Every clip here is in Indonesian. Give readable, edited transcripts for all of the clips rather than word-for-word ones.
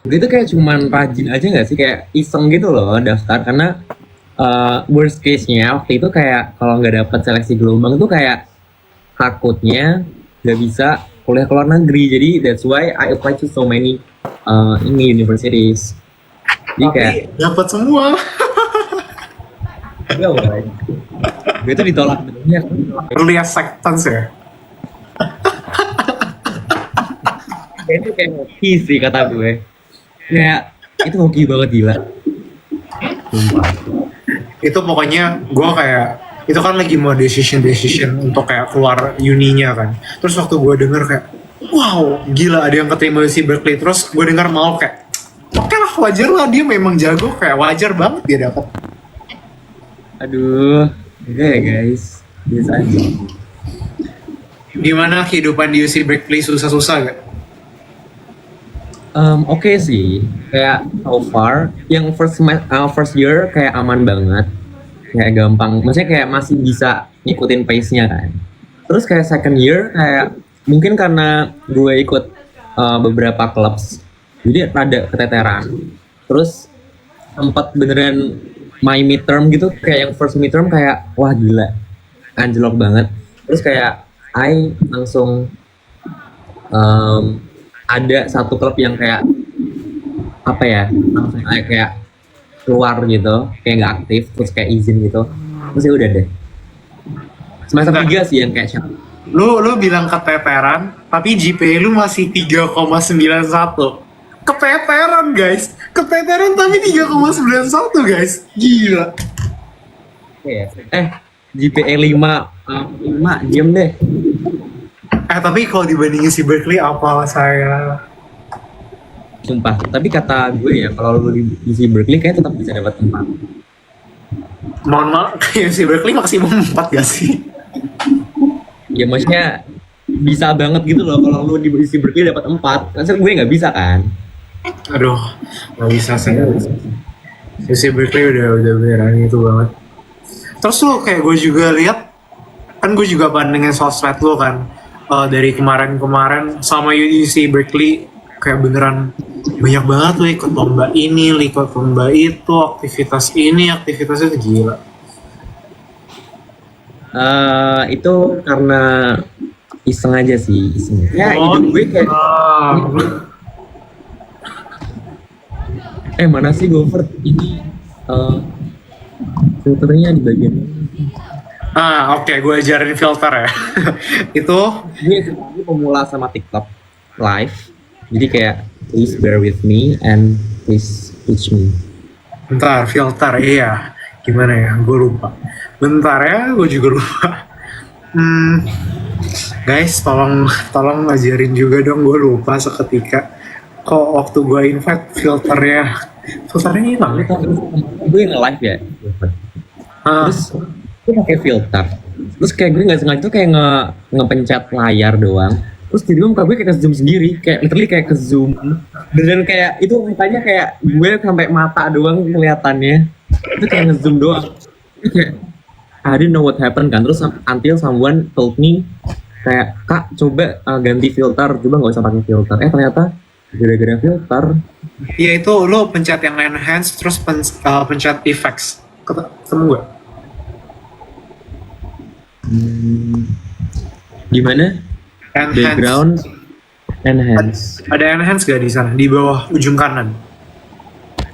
gue tuh kayak cuman rajin aja nggak sih, kayak iseng gitu loh daftar, karena worst case-nya waktu itu kayak kalau nggak dapet seleksi gelombang tuh kayak takutnya nggak bisa kuliah ke luar negeri. Jadi that's why I apply to so many ini universities. Jadi Tapi kayak dapat semua. ya udah, gue tuh ditolak banyak. Early acceptance ya. Kayak itu kayak hoki sih kata gue. Kayak itu hoki banget, gila. Sumpah. Itu pokoknya gue kayak itu kan lagi mau decision untuk kayak keluar uninya kan. Terus waktu gue denger kayak wow gila ada yang keterima di Berkeley, terus gue dengar mau kayak oke lah wajar lah dia memang jago, kayak wajar banget dia dapat. Aduh, enggak ya guys, biasa aja. Gimana kehidupan di UC Berkeley, susah-susah gak? Oke sih, kayak so far yang first year kayak aman banget, kayak gampang, maksudnya kayak masih bisa ngikutin pace-nya kan. Terus kayak second year kayak mungkin karena gue ikut beberapa clubs, jadi rada keteteran. Terus sempat beneran my midterm gitu, kayak yang first midterm kayak wah gila, anjlok banget. Terus kayak I langsung ada satu klub yang kayak apa ya, langsung kayak keluar gitu, kayak nggak aktif, terus kayak izin gitu, terus ya udah deh. Semester Bentar. 3 sih yang kayak siapa. Lu bilang keteteran, tapi GPA lu masih 3,91. Keteteran guys, keteteran tapi 3,91 guys, gila. GPA 5 5 diem deh. Tapi kalau dibandingin si Berkeley apa saya? Sumpah, tapi kata gue ya kalau lu di UC Berkeley kayak tetap bisa dapat tempat. Mohon maaf, kayak si Berkeley maksimum 4 gak sih? Ya maksudnya bisa banget gitu loh kalau lu di UC Berkeley dapat 4. Maksudnya gue nggak bisa kan. Aduh, gak bisa sih. Si Berkeley udah beneran itu banget. Terus lu kayak gue juga lihat, kan gue juga pandengin sosmed lu kan, dari kemarin-kemarin sama UC Berkeley kayak beneran banyak banget lu ikut lomba ini, lu ikut lomba itu, aktivitas ini, aktivitas itu, gila. Itu karena iseng aja sih, iseng. Ya Oh, hidup gue kayak mana sih Gofert ini filternya di bagian oke, gue ajarin filter ya. Itu gue pemula sama TikTok live, jadi kayak please bear with me and please teach me. bentar, filter, iya. Gimana ya, gue lupa. Bentar ya, gue juga lupa. Guys, tolong ngajarin juga dong, gue lupa seketika. Kok waktu gue invite filternya hilang Gue ya? tau gue nge-live ya, Ah, terus gue pakai filter, terus kayak gue nggak sengaja tuh kayak ngepencet layar doang, terus tiba-tiba muka gue kayak ke zoom sendiri, kayak literally kayak ke zoom, dan kayak itu mukanya kayak gue sampai mata doang kelihatannya, itu kayak nge-zoom doang. Itu kayak I didn't know what happened kan, terus until someone told me kayak kak coba ganti filter, coba nggak usah pakai filter, ternyata gara-gara filter. ya itu lo pencet yang enhance, terus pencet effects. Ketemu gak? Gimana? Enhance. Background enhance. Ada enhance gak di sana? Di bawah ujung kanan.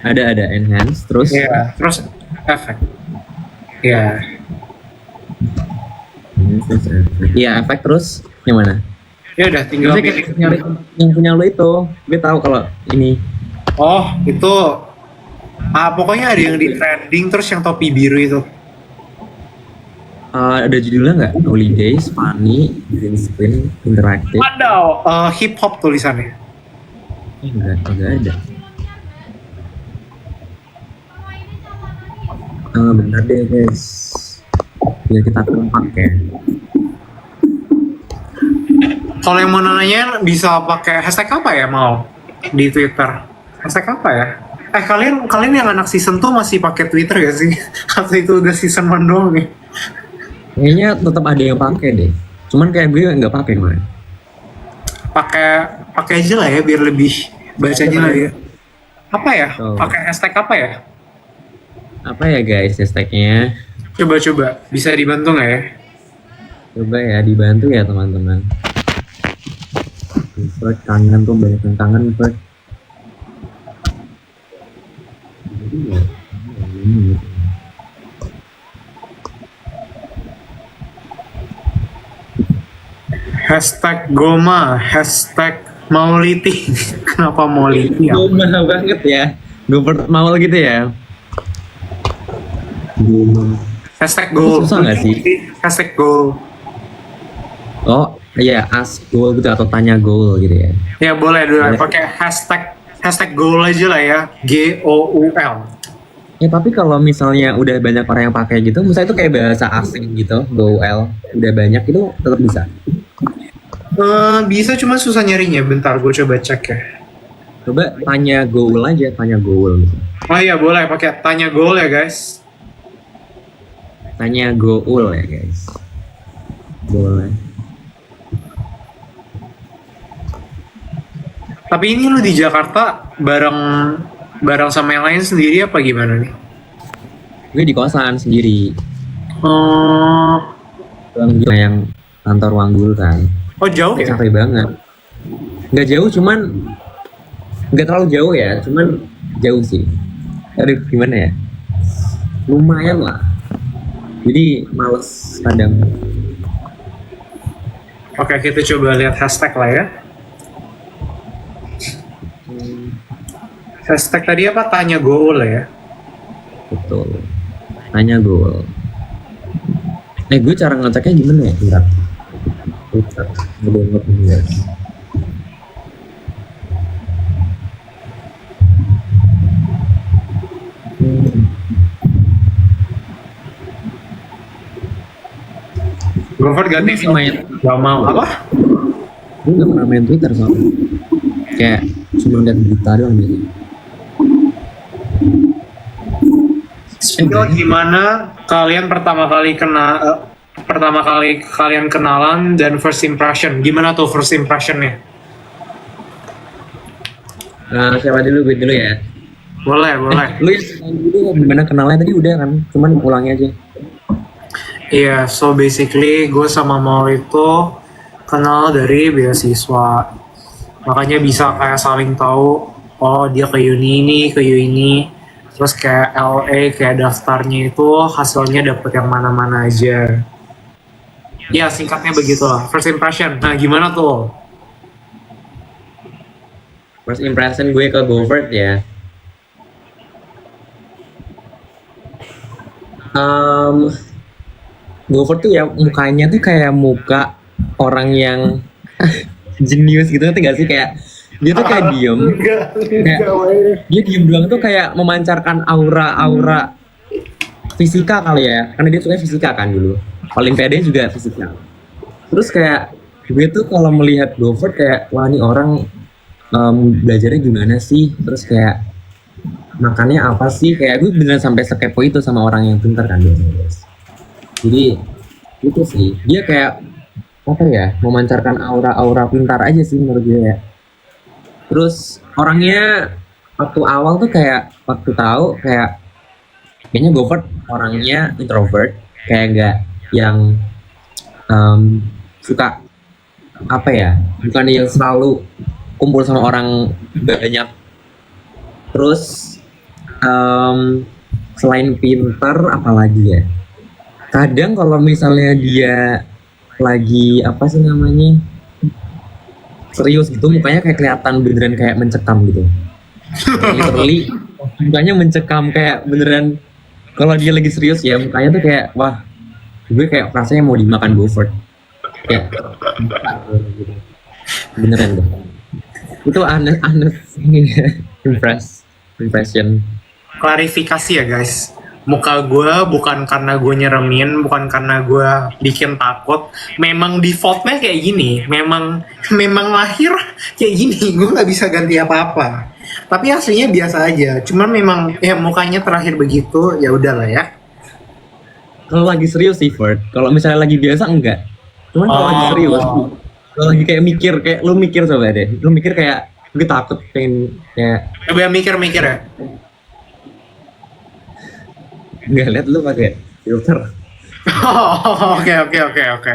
Ada enhance, terus Iya, terus efek. Iya. iya efek, terus yang mana? Ya udah tinggal Maksudnya pilih. kayak nyari yang punya lo itu, gue tahu kalau ini. Oh, itu pokoknya ada yang di trending, terus yang topi biru itu. Ada judulnya nggak? Holidays, Funny, Green Screen, Interactive. Wadaw, hip hop tulisannya. Enggak ada. Bentar deh guys, biar kita kompak ya. Kalau yang mau nanya bisa pakai hashtag apa ya mau di Twitter? Hashtag apa ya? Kalian yang anak season 2 masih pakai Twitter gak sih? Atau itu udah season 1 doang nih? Kayaknya tetap ada yang pakai deh. Cuman kayak gue nggak pakai kemarin. Pakai aja lah ya biar lebih bacanya lah ya. Apa ya? Oh. Pakai hashtag apa ya? Apa ya guys hashtagnya? Coba bisa dibantu nggak ya? Coba ya dibantu ya teman-teman. Ferd kangen tuh, banyak yang kangen Ferd. Hashtag Goma, hashtag Mauliti. Kenapa Mauliti ya? Goma banget ya. Gopert Maul gitu ya. Hashtag goal. Susah nggak sih? Hashtag goal. Oh iya, ask goal gitu atau tanya goal gitu ya. Ya boleh dulu Boleh. pakai hashtag goal aja lah ya. GOUL. Ya tapi kalau misalnya udah banyak orang yang pakai gitu, misalnya itu kayak bahasa asing gitu, goal, udah banyak itu tetap bisa. Bisa cuma susah nyarinya. Bentar gue coba cek ya. Coba tanya goal aja, tanya goal. Gitu. Oh iya boleh pakai tanya goal ya guys. Tanya goal ya guys. Boleh. Tapi ini lu di Jakarta bareng sama yang lain sendiri apa gimana nih? Gue di kosan sendiri. Oh, Yang kantor Wanggul kan. oh jauh ya? Capek banget. Nggak jauh, cuman nggak terlalu jauh ya, cuman jauh sih. Aduh, gimana ya? Lumayan lah. Jadi males kadang. Oke, kita coba lihat hashtag lah ya. Hashtag tadi apa? Tanya goal ya. Betul. Tanya goal. Gue cara ngeceknya gimana ya? Bentar. Bentar. Ngedownload ini ya. Gofert ganti Masih main. Gak mau. Apa? Gue gak pernah main Twitter soalnya. Kayak cuma lihat berita doang gitu. Spill gimana kalian pertama kali kalian kenalan dan first impression? Gimana tuh first impressionnya? Siapa dulu? Gue dulu ya. Boleh. Lu yang dulu gimana kenalnya tadi udah kan? Cuman ulangi aja. Iya, so basically gue sama Maul itu kenal dari beasiswa. Makanya bisa kayak saling tahu, oh dia ke uni ini, ke uni ini. Terus kayak LA, kayak daftarnya itu hasilnya dapet yang mana-mana aja. Ya singkatnya begitu lah, first impression. Nah gimana tuh? First impression gue ke Govert ya. Govert tuh ya mukanya tuh kayak muka orang yang jenius gitu, ngerti gak sih? Kayak dia tuh kayak diem, dia diem doang tuh kayak memancarkan aura fisika kali ya, karena dia suka fisika kan dulu, Olimpiade juga fisika. Terus kayak gue tuh kalau melihat Govert kayak wah ini orang belajarnya gimana sih, terus kayak makannya apa sih, kayak gue beneran sampai sekepo itu sama orang yang pintar kan guys. Jadi itu sih dia kayak apa ya, memancarkan aura pintar aja sih menurut gue ya. Terus orangnya waktu awal tuh kayak waktu tahu kayak kayaknya Govert orangnya introvert, kayak nggak yang suka apa ya, bukan yang selalu kumpul sama orang banyak. Terus selain pintar apalagi ya, kadang kalau misalnya dia lagi apa sih namanya serius gitu, mukanya kayak kelihatan beneran kayak mencekam gitu. Literally mukanya mencekam kayak beneran, kalau dia lagi serius ya mukanya tuh kayak wah, gue kayak rasanya mau dimakan Govert kayak beneran deh. Itu aneh ini ya. Impression. Klarifikasi ya guys, muka gue bukan karena gue nyeremin, bukan karena gue bikin takut. Memang defaultnya kayak gini, memang lahir kayak gini. Gue nggak bisa ganti apa-apa. Tapi aslinya biasa aja. Cuman memang ya mukanya terakhir begitu, ya udahlah ya. Kalau lagi serius sih Ford, kalau misalnya lagi biasa enggak. Cuman kalau lagi serius, kalau lagi kayak mikir, kayak lu mikir coba deh, lu mikir kayak gue takut pengen kayak Coba mikir-mikir ya. nggak lihat lu pakai filter. Oh, oke oke oke oke.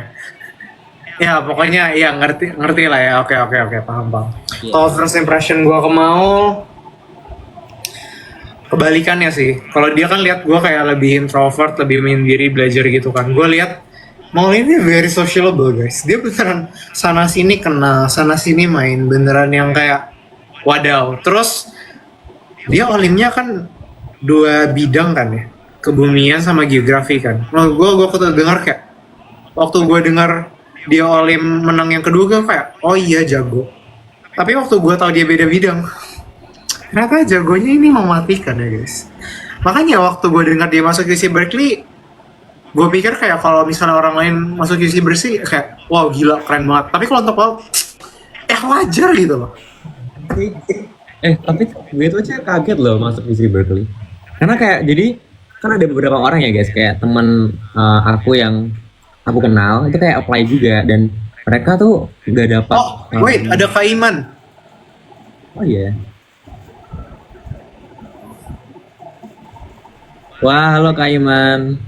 Ya pokoknya ya ngerti ngerti lah ya. Oke oke oke paham paham. Iya. Kalau first impression gue ke mau kebalikannya sih. Kalau dia kan lihat gue kayak lebih introvert, lebih menyendiri, belajar gitu kan. Gue lihat mau ini very sociable guys. Dia beneran sana sini kenal, sana sini main, beneran yang kayak wadaw. Terus dia olimnya kan dua bidang kan ya, kebumian sama geografi kan. Nah, gue dengar kayak waktu gue dengar dia olim menang yang kedua gue kayak oh iya jago. Tapi waktu gue tahu dia beda bidang, ternyata jagonya ini mematikan ya guys. Makanya waktu gue dengar dia masuk UC Berkeley, gue pikir kayak kalau misalnya orang lain masuk UC Berkeley kayak wow gila keren banget. Tapi kalau untuk lo, wajar gitu loh. Tapi gue tuh aja kaget loh masuk UC Berkeley. Karena kayak jadi kan ada beberapa orang ya guys kayak teman aku yang aku kenal itu kayak apply juga dan mereka tuh nggak dapat. Oh wait ada Kak Iman. Oh iya. Wah, halo Kak Iman.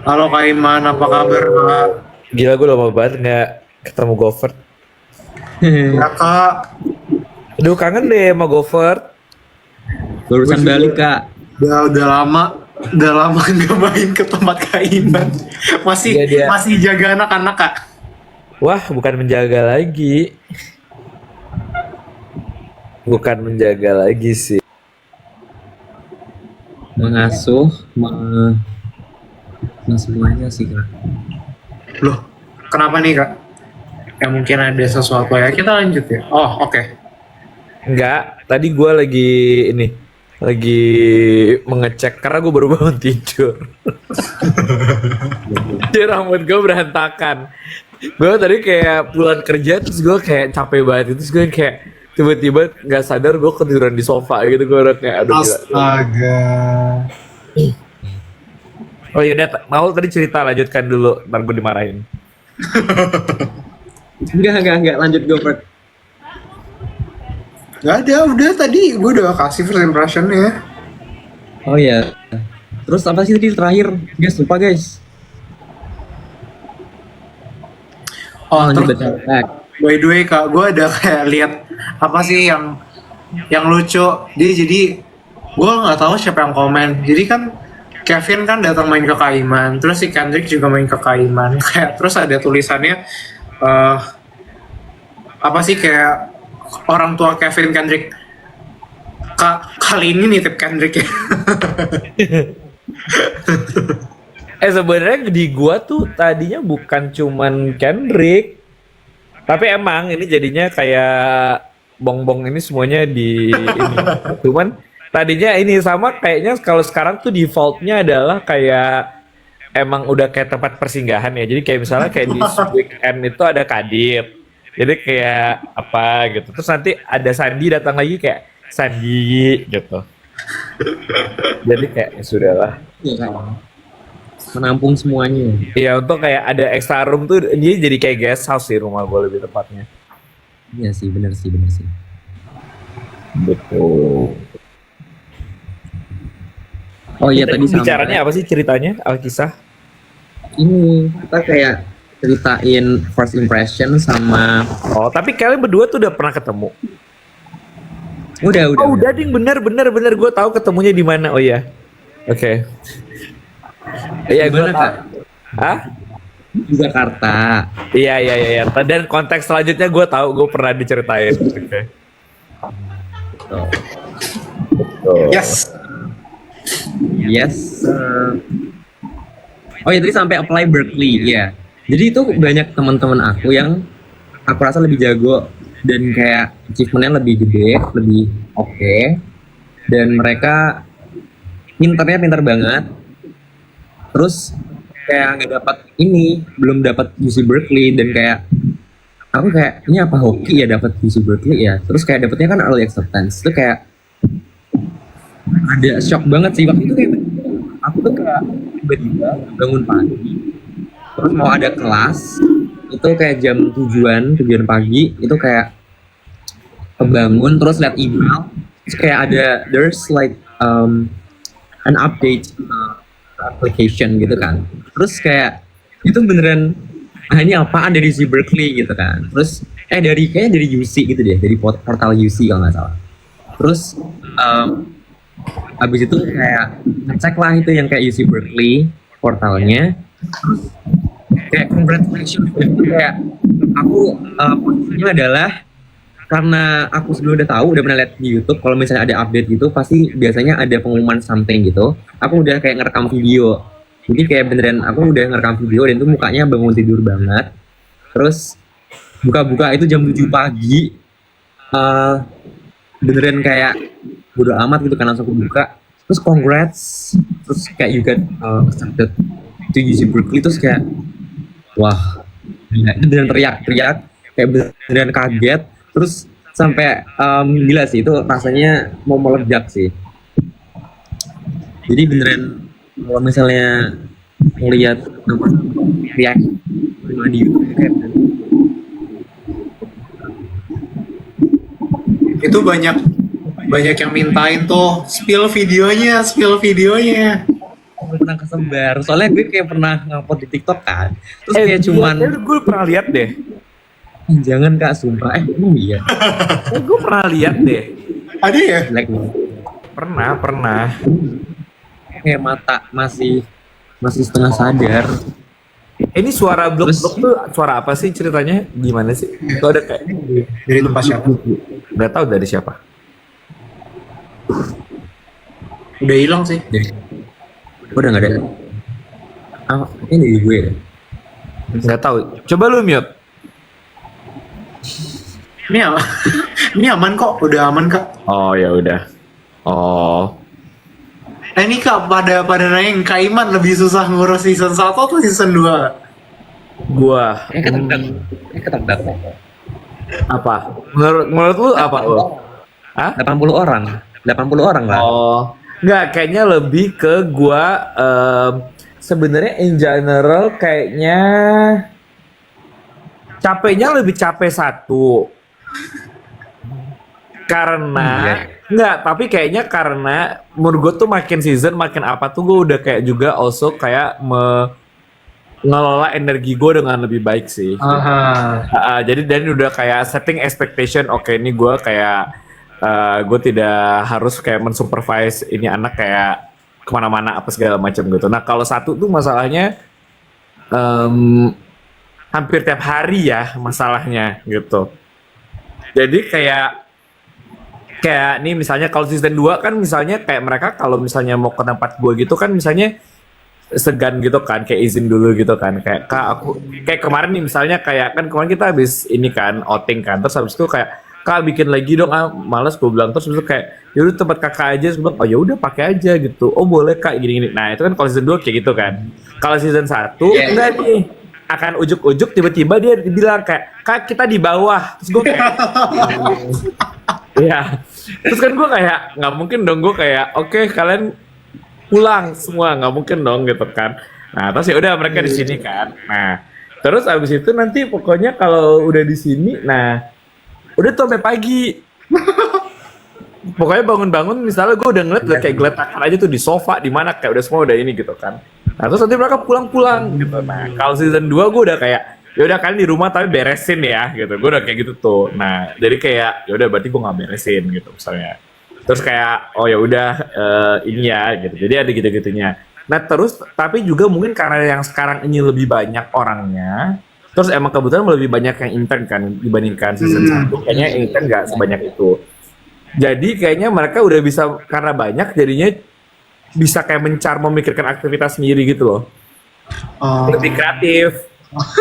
Halo Kak Iman, apa kabar Kak? Gila gue lama banget nggak ketemu Govert. Ya Kak, Aduh kangen deh sama Govert. Barusan balik Kak. udah lama nggak main ke tempat Kak Iman. Masih Iya, dia. masih jaga anak-anak Kak. Wah bukan menjaga lagi. Bukan menjaga lagi sih. Mengasuh, semuanya sih Kak. Loh, kenapa nih Kak? Ya mungkin ada sesuatu ya. Kita lanjut ya. Oh oke. Enggak, tadi gue lagi mengecek karena gue baru bangun tidur. Jadi rambut gue berantakan. Gue tadi kayak pulang kerja terus gue kayak capek banget terus gue kayak tiba-tiba nggak sadar gue ketiduran di sofa gitu gue udah kayak aduh gila. Astaga. Oh iya, mau tadi cerita lanjutkan dulu, ntar gue dimarahin. Enggak lanjut Gopher. Gak ada, udah tadi gue udah kasih first impression-nya. Oh iya. Terus apa sih tadi terakhir? Guys, lupa guys. Oh, Lanjut terus baca. by the way Kak, gue ada kayak lihat apa sih yang lucu. Jadi gue nggak tahu siapa yang komen. Jadi kan Kevin kan datang main ke Kaiman, terus si Kendrick juga main ke Kaiman. Kayak terus ada tulisannya apa sih kayak orang tua Kevin Kendrick kali ini nitip Kendrick ya. Sebenarnya di gua tuh tadinya bukan cuman Kendrick, tapi emang ini jadinya kayak bongbong ini semuanya di ini. Cuman tadinya ini sama kayaknya kalau sekarang tuh defaultnya adalah kayak emang udah kayak tempat persinggahan ya. Jadi kayak misalnya kayak di weekend itu ada Kadit. Jadi kayak apa gitu. Terus nanti ada Sandi datang lagi kayak Sandi gitu. Jadi kayak ya sudahlah. Iya, Kak. Menampung semuanya. Iya untuk kayak ada extra room tuh ini jadi kayak guest house sih rumah gue lebih tepatnya. Iya sih, benar sih. Betul. Oh iya tadi bicaranya apa sih ceritanya Alkisah? Ini kita kayak ceritain first impression sama Oh tapi kalian berdua tuh udah pernah ketemu? udah. Oh udah ding bener gue tahu ketemunya di mana. Oh iya. Oke. Iya gue Gimana, Kak? Hah? Di Jakarta. Iya. Dan konteks selanjutnya gue tahu gue pernah diceritain. Oke. Yes. Yes. Oh ya tadi sampai apply Berkeley ya. Jadi itu banyak teman-teman aku yang aku rasa lebih jago dan kayak achievementnya lebih gede, lebih oke. Dan mereka pintar banget. Terus kayak nggak dapat ini, belum dapat UC Berkeley dan kayak aku kayak ini apa hoki ya dapat UC Berkeley ya. Terus kayak dapetnya kan early acceptance. Itu kayak ada shock banget sih waktu itu kayak aku tuh kayak tiba-tiba bangun pagi terus mau ada kelas itu kayak jam tujuan pagi itu kayak kebangun terus lihat email terus kayak ada there's like an update application gitu kan terus kayak itu beneran ini apaan dari si Berkeley gitu kan terus kayaknya dari UC gitu deh dari portal UC kalau nggak salah terus habis itu kayak ngecek lah itu yang kayak UC Berkeley portalnya kayak congratulations kayak aku posisinya adalah karena aku sebelumnya udah tahu udah pernah lihat di YouTube kalau misalnya ada update gitu pasti biasanya ada pengumuman something gitu aku udah kayak ngerekam video jadi kayak beneran aku udah ngerekam video dan itu mukanya bangun tidur banget terus buka-buka itu jam 7 pagi beneran kayak bodo amat gitu kan langsung aku buka terus congrats terus kayak you got accepted to UC Berkeley terus kayak wah gila, itu beneran teriak-teriak kayak beneran kaget terus sampai gila sih itu rasanya mau meledak sih jadi beneran kalau misalnya ngelihat reaksi di YouTube kayak Itu banyak yang mintain tuh spill videonya. pernah kesebar soalnya gue kayak pernah ngupload di TikTok kan terus kayak cuman gue pernah lihat deh. jangan kak sumpah emang iya Gue pernah lihat deh. Ada ya? like Pernah. kayak mata masih setengah sadar Ini suara blok Terus- tuh suara apa sih ceritanya? Gimana sih? Itu ada kayak Dari tempat siapa? nggak tahu dari siapa. Udah hilang sih. udah nggak ada ini dari gue ya Nggak tahu. Coba lu mute. Ini aman. Ini aman kok. Udah aman kak. Oh ya udah. Oh. Nah ini kak pada nanya Kak Iman lebih susah ngurus season 1 atau season 2? Gua ketebak apa? Menurut lu apa lu? Hah? 80 orang lah Oh. Nggak, kayaknya lebih ke gua sebenarnya in general kayaknya capeknya lebih capek satu. Karena nggak, tapi kayaknya karena menurut gue tuh makin season makin apa tuh gue udah kayak juga also kayak ngelola energi gue dengan lebih baik sih. Jadi dan udah kayak setting expectation. Oke, ini gue kayak gue tidak harus kayak mensupervise ini anak kayak kemana-mana apa segala macam gitu. Nah kalau satu tuh masalahnya hampir tiap hari ya masalahnya gitu. Jadi kayak nih misalnya kalau season 2 kan misalnya kayak mereka kalau misalnya mau ke tempat gue gitu kan misalnya segan gitu kan kayak izin dulu gitu kan kayak kak aku kayak kemarin nih misalnya kayak kan kemarin kita habis ini kan outing kan terus habis itu kayak kak bikin lagi dong males gue bilang terus habis itu kayak yaudah tempat kakak aja terus bilang oh ya udah pakai aja gitu oh boleh kak gini nah itu kan kalau season 2 kayak gitu kan kalau season 1 enggak nih akan ujuk-ujuk tiba-tiba dia bilang kayak kak kita di bawah terus gue kayak ya terus kan gue kayak nggak mungkin dong gue kayak oke kalian pulang semua nggak mungkin dong gitu kan nah terus ya udah mereka di sini kan nah terus abis itu nanti pokoknya kalau udah di sini nah udah tuh sampai pagi pokoknya bangun-bangun misalnya gue udah ngeliat udah kayak geletakan aja tuh di sofa di mana kayak udah semua udah ini gitu kan nah terus nanti mereka pulang-pulang gitu nah kalau season 2 gue udah kayak ya udah kalian di rumah tapi beresin ya gitu gue udah kayak gitu tuh nah jadi kayak ya udah berarti gue nggak beresin gitu misalnya terus kayak oh ya udah ini ya gitu jadi ada gitu-gitunya nah terus tapi juga mungkin karena yang sekarang ini lebih banyak orangnya terus emang kebetulan lebih banyak yang intern kan dibandingkan season 1 kayaknya yang intern nggak sebanyak itu jadi kayaknya mereka udah bisa karena banyak jadinya bisa kayak memikirkan aktivitas sendiri gitu loh lebih kreatif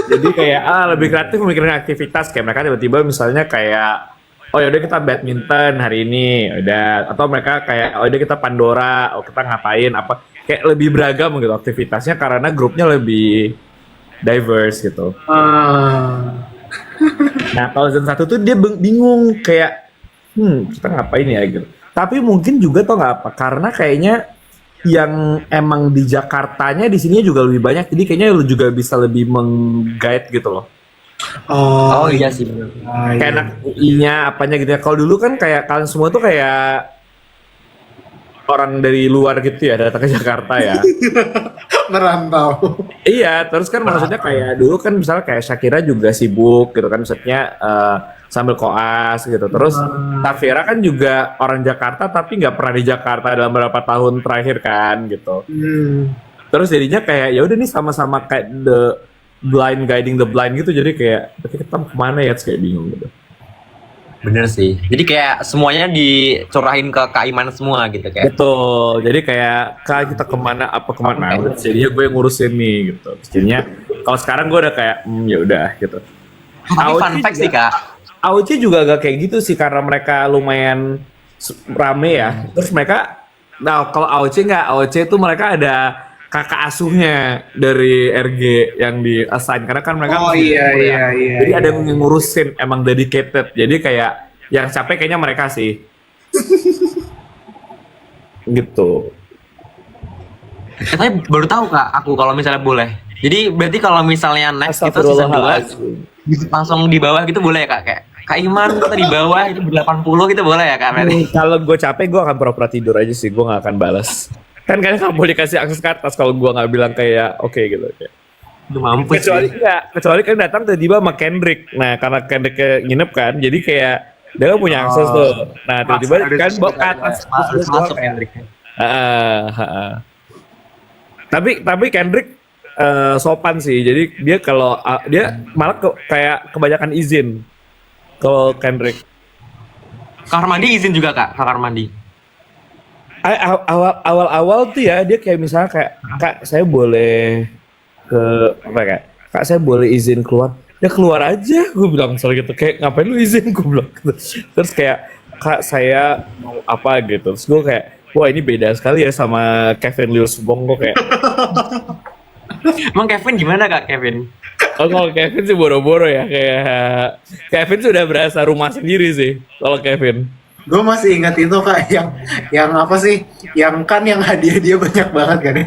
jadi kayak lebih kreatif memikirkan aktivitas kayak mereka tiba-tiba misalnya kayak oh yaudah kita badminton hari ini udah atau mereka kayak oh yaudah kita Pandora oh kita ngapain apa kayak lebih beragam gitu aktivitasnya karena grupnya lebih diverse gitu. Nah kalau season 1 tuh dia bingung kayak kita ngapain ya gitu tapi mungkin juga tau nggak apa karena kayaknya yang emang di Jakartanya di sini juga lebih banyak jadi kayaknya lu juga bisa lebih meng-guide gitu loh Oh, Oh iya sih. Kayak anak UI-nya apanya gitu ya. Kalau dulu kan kayak kalian semua tuh kayak orang dari luar gitu ya, datang ke Jakarta ya. merantau. Iya, terus kan maksudnya kayak dulu kan misalnya kayak Shakira juga sibuk gitu kan, maksudnya sambil koas gitu. Terus Tafira kan juga orang Jakarta tapi nggak pernah di Jakarta dalam beberapa tahun terakhir kan gitu. Terus jadinya kayak ya udah nih sama-sama kayak the blind guiding the blind gitu. Jadi kayak "Oke, kita mau kemana ya?" Terus kayak bingung gitu. Bener sih. Jadi kayak semuanya dicurahin ke Kak Iman semua gitu kayak. Betul. Jadi kayak Kak kita kemana apa kemana. Udah, jadinya gue yang ngurusin nih gitu. Terus jadinya kalau sekarang gue udah kayak ya udah gitu. Tapi fun fact sih Kak. AOC juga agak kayak gitu sih karena mereka lumayan rame ya. Terus mereka, nah kalau AOC nggak, AOC itu mereka ada kakak asuhnya dari RG yang di assign karena kan mereka Oh iya iya iya. jadi ada yang ngurusin emang dedicated. Jadi kayak yang capek kayaknya mereka sih. Gitu. Tapi baru tahu Kak aku kalau misalnya boleh. Jadi berarti kalau misalnya next kita season 2 langsung di bawah gitu boleh ya Kak? Kayak Kak Iman kita di bawah itu 80 gitu boleh ya Kak? Berarti? Kalau gue capek gue akan pura-pura tidur aja sih, gue gak akan balas. Kan kalian gak boleh kasih akses ke atas kalau gue gak bilang kayak oke gitu. Udah mampus Kecuali sih. enggak, kecuali kan datang tiba-tiba sama Kendrick. Nah karena Kendrick nginep kan, jadi kayak dia kan punya akses tuh. Nah tiba-tiba kan bawa ke atas. Harus masuk Hendrik. Tapi Kendrick sopan sih. Jadi dia kalau dia malah kayak kebanyakan izin. Kalau Kendrick. Kamar mandi izin juga Kak, kamar mandi. Awal-awal tuh ya dia kayak misalnya kayak Kak saya boleh ke apa kayak Kak saya boleh izin keluar. Ya keluar aja, gue bilang soal gitu kayak ngapain lu izin gue bilang gitu. Terus kayak Kak saya mau apa gitu. Terus gue kayak wah ini beda sekali ya sama Kevin Liu Subong gue kayak. Emang Kevin gimana Kak Kevin? Oh kalau Kevin sih boro-boro ya kayak Kevin sudah berasa rumah sendiri sih kalau Kevin. Gue masih ingat itu Kak yang apa sih? Yang hadiah dia banyak banget kan ya?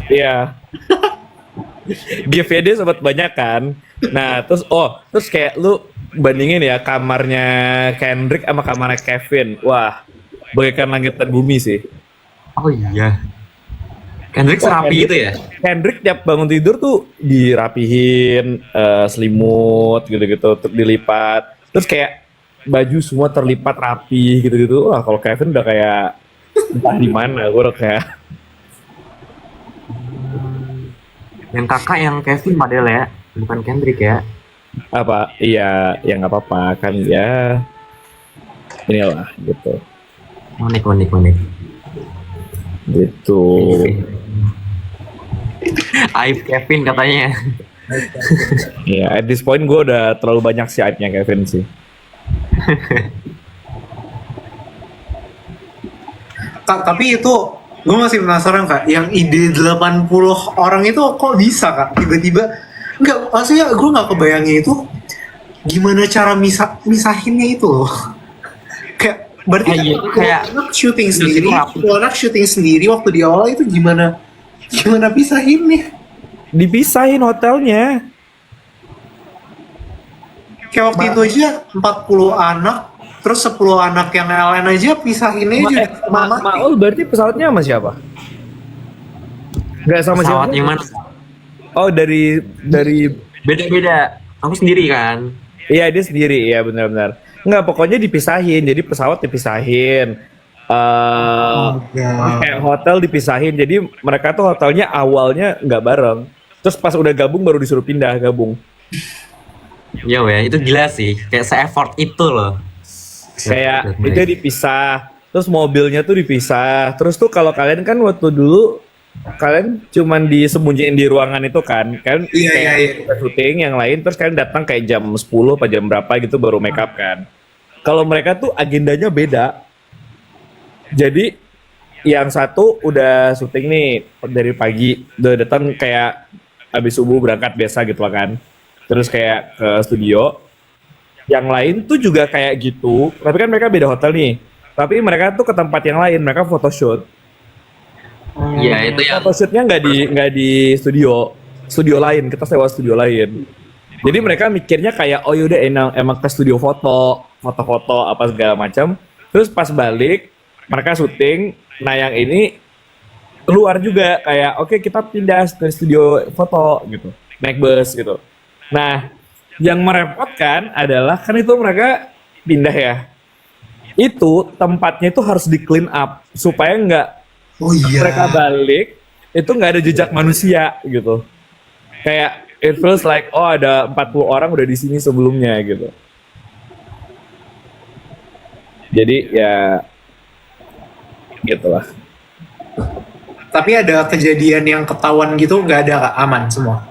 Iya. Gift-nya dia sempat banyak kan. Nah terus kayak lu bandingin ya kamarnya Kendrick sama kamarnya Kevin. Wah, bagaikan langit dan bumi sih. Oh iya. Kendrick serapi itu ya? Kendrick tiap bangun tidur tuh dirapihin, selimut gitu-gitu, dilipat. Terus kayak baju semua terlipat rapi gitu-gitu. Wah, kalau Kevin udah kayak entah di mana, gue udah kayak Yang kakak yang Kevin model ya, bukan Kendrick ya? apa? Iya, ya nggak apa-apa kan ya. Inilah gitu. Unik. Gitu. Aib Kevin katanya. Ya, at this point gue udah terlalu banyak sih aibnya Kevin sih. Kak, tapi itu gue masih penasaran Kak, yang ide 80 orang itu kok bisa Kak? Tiba-tiba nggak, maksudnya gue nggak kebayangin itu gimana cara misahinnya itu loh. Kayak berarti Iya, kan kayak anak syuting sendiri, rapi. kalau anak syuting sendiri waktu di awal itu gimana pisahinnya? Dipisahin hotelnya. Kayak waktu itu aja 40 anak, terus 10 anak yang lain aja pisahinnya juga mama. Maul berarti pesawatnya sama siapa? Nggak sama Pesawat siapa? yang mana? Oh dari Beda-beda. Aku sendiri kan. iya dia sendiri ya benar-benar. Nggak pokoknya dipisahin. Jadi pesawat dipisahin. Kayak hotel dipisahin. Jadi mereka tuh hotelnya awalnya nggak bareng. Terus pas udah gabung baru disuruh pindah gabung. Iya weh, itu gila sih. Kayak se-effort itu loh. Kayak itu dipisah. Terus mobilnya tuh dipisah. Terus tuh kalau kalian kan waktu dulu kalian cuman disembunyiin di ruangan itu kan Iya. kita syuting yang lain terus kalian datang kayak jam 10 apa jam berapa gitu baru make up kan. Kalau mereka tuh agendanya beda. Jadi yang satu udah syuting nih dari pagi udah datang kayak habis subuh berangkat biasa gitu lah kan. Terus kayak ke studio. Yang lain tuh juga kayak gitu, tapi kan mereka beda hotel nih. Tapi mereka tuh ke tempat yang lain, mereka photoshoot. Iya, itu yang Photoshootnya nggak di studio lain, kita sewa studio lain. Jadi mereka mikirnya kayak oh yaudah emang ke studio foto-foto apa segala macam. Terus pas balik mereka syuting, nah yang ini keluar juga kayak oke kita pindah ke studio foto gitu, naik bus gitu. Nah yang merepotkan adalah kan itu mereka pindah ya, itu tempatnya itu harus di clean up supaya nggak Oh iya. mereka balik itu nggak ada jejak manusia gitu. Kayak it feels like oh ada 40 orang udah di sini sebelumnya gitu. Jadi ya gitulah. Tapi ada kejadian yang ketahuan gitu nggak ada Kak? Aman semua.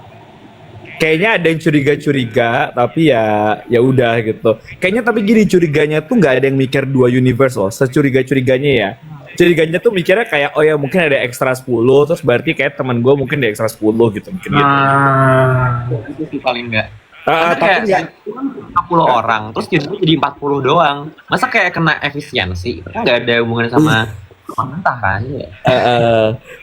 Kayaknya ada yang curiga-curiga tapi ya udah gitu. Kayaknya tapi gini curiganya tuh nggak ada yang mikir dua universe loh. Securiga-curiganya ya. Curiganya tuh mikirnya kayak oh ya mungkin ada ekstra 10 terus berarti kayak teman gue mungkin ada ekstra 10 gitu mungkin gitu. Itu sih paling enggak. Tapi Kayak nggak 40 orang, terus jadi 40 doang. Masa kayak kena efisiensi? Kan nggak ada hubungannya sama mentah kan? Ya.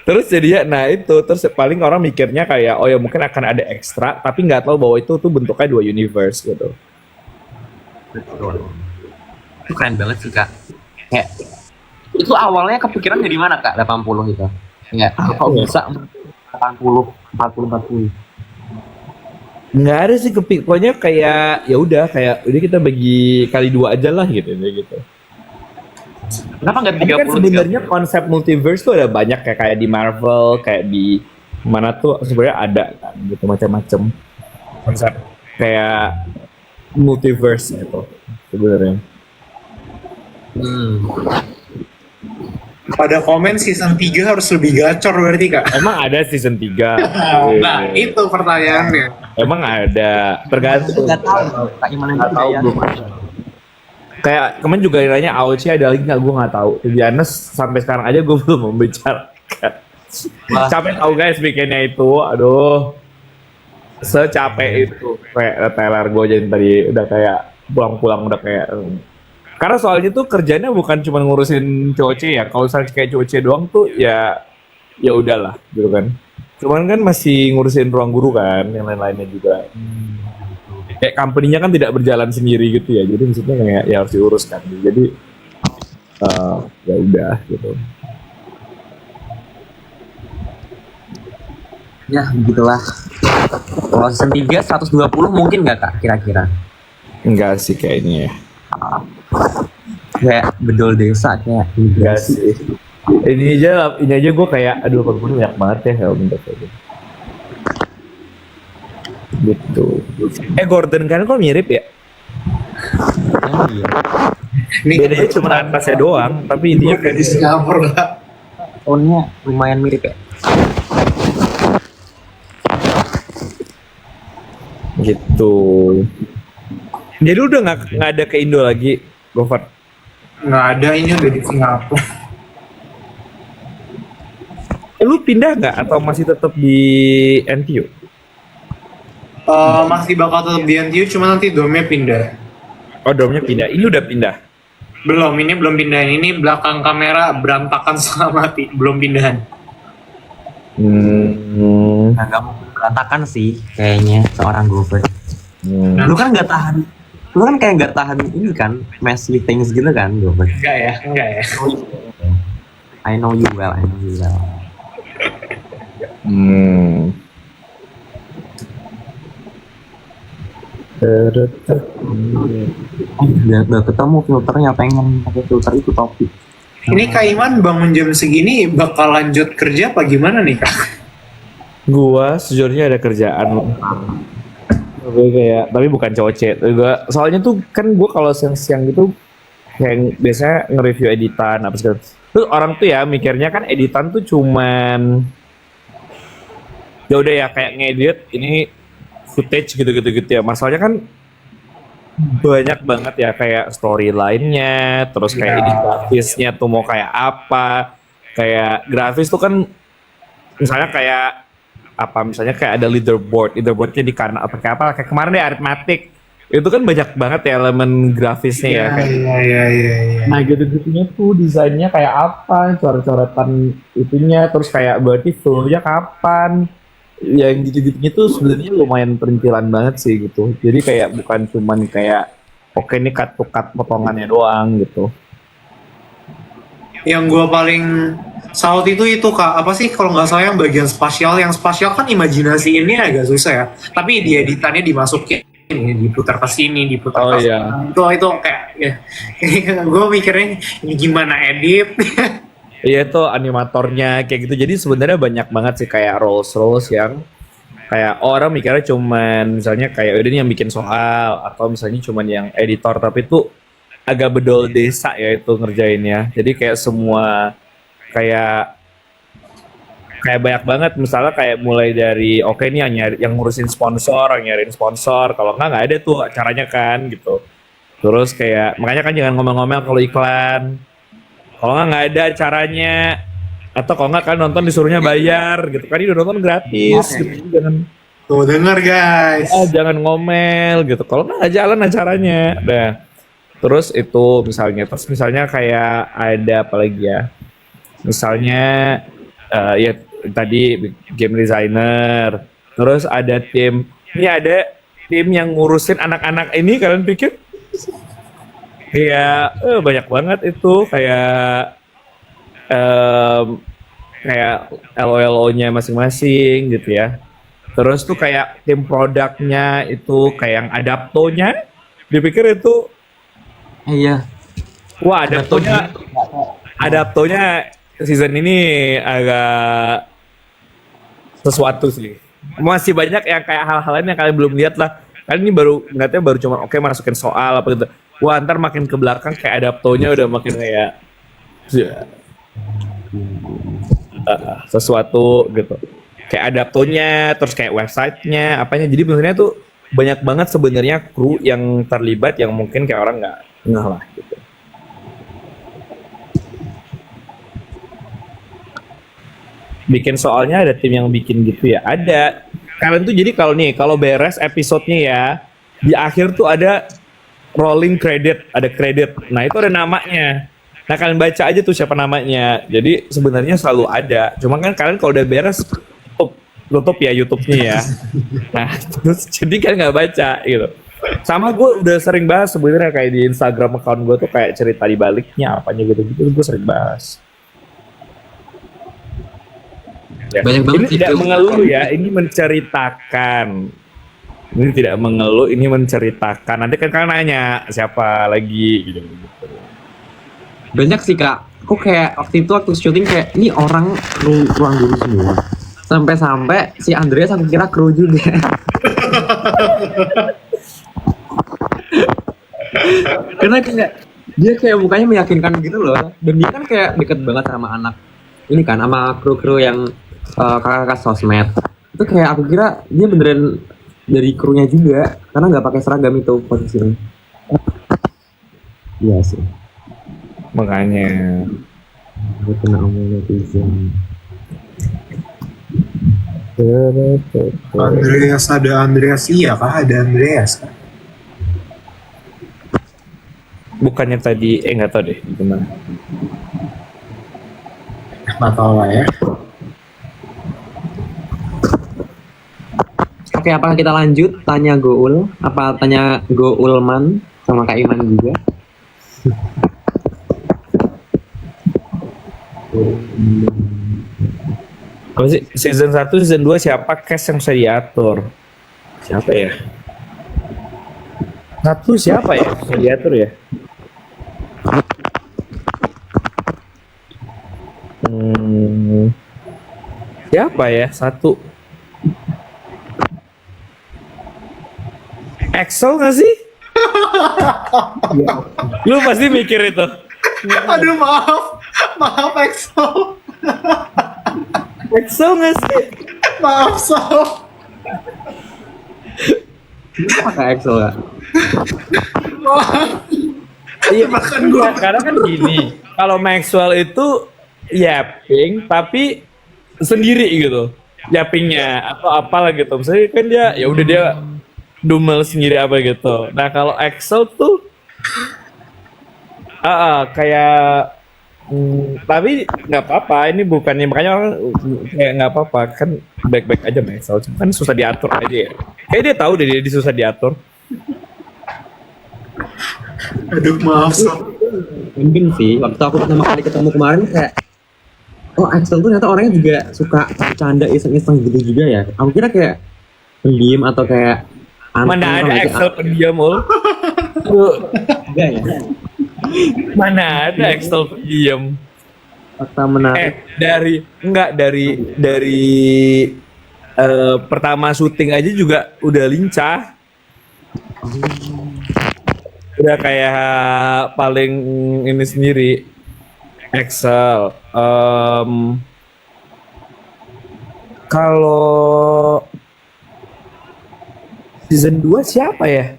terus jadinya nah itu terus paling orang mikirnya kayak oh ya mungkin akan ada ekstra tapi nggak tahu bahwa itu tuh bentuknya dua universe gitu. Betul. Itu keren banget sih kak. Kayak itu awalnya kepikiran dari mana kak 80 itu? Kayak kok bisa 80, 40. Nggak ada sih pokoknya kayak ya udah kayak udah kita bagi kali 2 aja lah gitu. Kenapa nggak Tapi 30? kan sebenarnya konsep multiverse tuh ada banyak kayak di Marvel kayak di mana tuh sebenarnya ada kan gitu macam-macam konsep kayak multiverse gitu sebenarnya. Pada komen season 3 harus lebih gacor berarti Kak. Emang ada season 3? Nah, itu pertanyaannya. Emang ada, tergantung. Nggak tahu kak Iman yang tahu belum. Kayak kemarin juga nanya AOC ada lagi nggak, gue nggak tahu. To be honest, sampai sekarang aja gue belum membicarakan. Capek tahu guys bikinnya itu, aduh, secapek itu. Kayak Taylor gue jadi tadi udah kayak pulang-pulang udah kayak. Karena soalnya tuh kerjanya bukan cuma ngurusin COC ya. Kalau misalnya kayak COC doang tuh ya udahlah gitu kan. Cuman kan masih ngurusin ruang guru kan, yang lain-lainnya juga. Kayak company-nya kan tidak berjalan sendiri gitu ya. Jadi maksudnya kayak ya harus diuruskan. Jadi ya udah gitu. Ya begitulah. Kalau season 3 120 mungkin nggak kak kira-kira? Enggak sih kayaknya ya. Kayak bedol desa kayak Enggak sih. Ini aja gue kayak aduh gue banyak banget ya kalau bentuk kayak gitu. Gordon kan kok mirip ya? iya. Ini Bedanya cuma atasnya doang, tapi intinya udah di Singapura Kak. Tone-nya lumayan mirip ya. gitu. Jadi udah nggak ada ke Indo lagi, Gofar? Nggak ada, ini udah di Singapura. Lu pindah nggak atau masih tetap di NTU? Masih bakal tetap di NTU, cuma nanti domnya pindah. Oh, domnya pindah. Ini udah pindah. Ini belum pindahan. Ini belakang kamera berantakan setengah mati, belum pindahan. Nah, nggak mungkin berantakan sih kayaknya seorang Gofert. Lu kan nggak tahan. Lu kan kayak nggak tahan ini kan messy things gitu kan Gofert. Enggak ya. I know you well. Udah ketemu filternya, pengen pakai filter itu topik. Ini Kak Iman bangun jam segini bakal lanjut kerja apa gimana nih Kak? Gua sejujurnya ada kerjaan. Gue kayak, tapi bukan cowok gua, soalnya tuh kan gue kalau siang-siang gitu kayak biasanya nge-review editan apa segala. Terus orang tuh ya mikirnya kan editan tuh cuman ya udah ya kayak ngedit ini footage gitu ya. Masalahnya kan banyak banget ya kayak storyline-nya, terus kayak edit grafisnya tuh mau kayak apa. Kayak grafis tuh kan misalnya kayak ada leaderboardnya di kanan kayak kemarin deh arithmetic itu kan banyak banget ya elemen grafisnya ya kayak. Iya. Nah gitu-gitunya tuh desainnya kayak apa, coret-coretan itunya, terus kayak berarti flow-nya kapan, yang gitu-gitu sebenarnya lumayan perintilan banget sih gitu. Jadi kayak bukan cuman kayak oke ini cut to cut potongannya doang gitu. Yang gue paling salut itu kak, apa sih kalau nggak salah yang bagian spasial, yang spasial kan imajinasi ini agak susah ya, tapi di editannya dimasukin ini diputar ke sini, diputar Oh ke iya. sana. Itu kayak ya, gue mikirnya ini gimana edit. Iya itu animatornya kayak gitu. Jadi sebenarnya banyak banget sih kayak roles yang kayak orang mikirnya cuman misalnya kayak udah ini yang bikin soal atau misalnya cuman yang editor tapi itu agak bedol desa ya itu ngerjainnya. Jadi kayak semua kayak kayak banyak banget misalnya kayak mulai dari oke ini yang nyari yang ngurusin sponsor, yang nyariin sponsor. Kalau nggak ada tuh acaranya kan gitu. Terus kayak makanya kan jangan ngomel-ngomel kalau iklan. Kalau nggak ada acaranya atau kalau nggak kan nonton disuruhnya bayar gitu kan ini udah nonton gratis gitu. Jangan Tuh denger guys. jangan ngomel gitu. Kalau nggak jalan acaranya. Nah, terus itu misalnya kayak ada apa lagi ya? Misalnya ya tadi game designer. Terus ada ini ada tim yang ngurusin anak-anak ini kalian pikir kayak banyak banget itu kayak LOLO-nya masing-masing gitu ya. Terus tuh kayak tim produknya itu kayak yang adaptonya dipikir itu Iya. wah adaptonya season ini agak sesuatu sih. Masih banyak yang kayak hal-hal lain yang kalian belum lihat lah. Kalian ini baru ngeliatnya baru cuma oke masukin soal apa gitu. Wah ntar makin ke belakang kayak adaptonya udah makin kayak sesuatu gitu. Kayak adaptonya, terus kayak websitenya, apanya. Jadi sebenarnya tuh banyak banget sebenarnya kru yang terlibat yang mungkin kayak orang nggak ngeh lah gitu. Bikin soalnya ada tim yang bikin gitu ya, ada. Kalian tuh jadi kalau beres episodenya ya, di akhir tuh ada rolling credit, ada credit. Nah itu ada namanya. Nah kalian baca aja tuh siapa namanya. Jadi sebenarnya selalu ada. Cuma kan kalian kalau udah beres tutup ya YouTube-nya ya. Nah terus jadi kan nggak baca gitu. Sama gue udah sering bahas sebenarnya kayak di Instagram account gue tuh kayak cerita di baliknya apanya gitu gue sering bahas. Ya. Banyak banget Ini sih tidak itu. mengeluh ya, ini menceritakan. Ini tidak mengeluh, ini menceritakan. Nanti kan kalian nanya siapa lagi gitu. Banyak sih kak. Aku kayak waktu syuting kayak ini orang kru ruang guru semua. Sampai si Andreas aku kira kru juga. Karena kayak dia kayak mukanya meyakinkan gitu loh. Dan dia kan kayak deket banget sama anak ini kan sama kru-kru yang kakak-kakak sosmed. Itu kayak aku kira dia beneran dari krunya juga karena nggak pakai seragam itu posisinya. Iya sih. Makanya Gue kena omong netizen. Andreas, ada Andreas, iya kah ada Andreas kan? bukannya tadi nggak tahu deh gimana. Nggak tahu lah ya. Oke, apakah kita lanjut tanya Goul? Apa tanya Goulman sama Kak Iman juga? Apa sih season 1, season 2 siapa cast yang bisa diatur? Siapa ya? Satu siapa ya? Bisa diatur ya? Siapa ya? Satu. Excel nggak sih? Lu pasti mikir itu. Aduh maaf Exo, Excel nggak sih? maaf so. Kenapa Kak Excel Kak? Iya, Bahkan gua karena kan gini, kalau Maxwell itu yapping tapi sendiri gitu, yappingnya atau apalah gitu. Misalnya kan dia, ya udah dia dumel sendiri apa gitu. Nah kalau Excel tuh, kayak Tapi nggak apa-apa, ini bukannya makanya orang kayak nggak apa-apa kan baik-baik aja Mesal, cuma kan susah diatur aja ya. Kayak dia tahu deh dia susah diatur. Aduh maaf Sob. Mungkin sih waktu aku pertama kali ketemu kemarin kayak oh Axel tuh ternyata orangnya juga suka bercanda iseng-iseng gitu juga ya. Aku kira kayak pendiam atau kayak Mana ada Excel pendiam ul? enggak ya. Mana ada Excel pendiam? Fakta menarik. Dari pertama syuting aja juga udah lincah. Udah kayak paling ini sendiri Excel. Kalau season 2 siapa ya?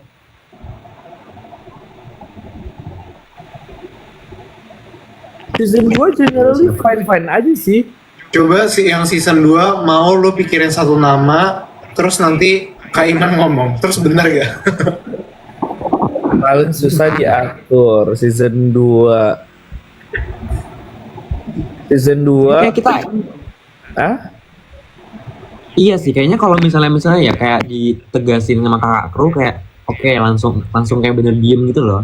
Season 2 generally fine-fine aja sih. Coba sih yang season 2 mau lo pikirin satu nama, terus nanti Kak Iman ngomong, terus bener gak? Paling susah diatur season 2. Season 2. Kayak kita Hah? iya sih kayaknya kalau misalnya ya kayak ditegasin sama kakak kru kayak oke langsung kayak bener diem gitu loh.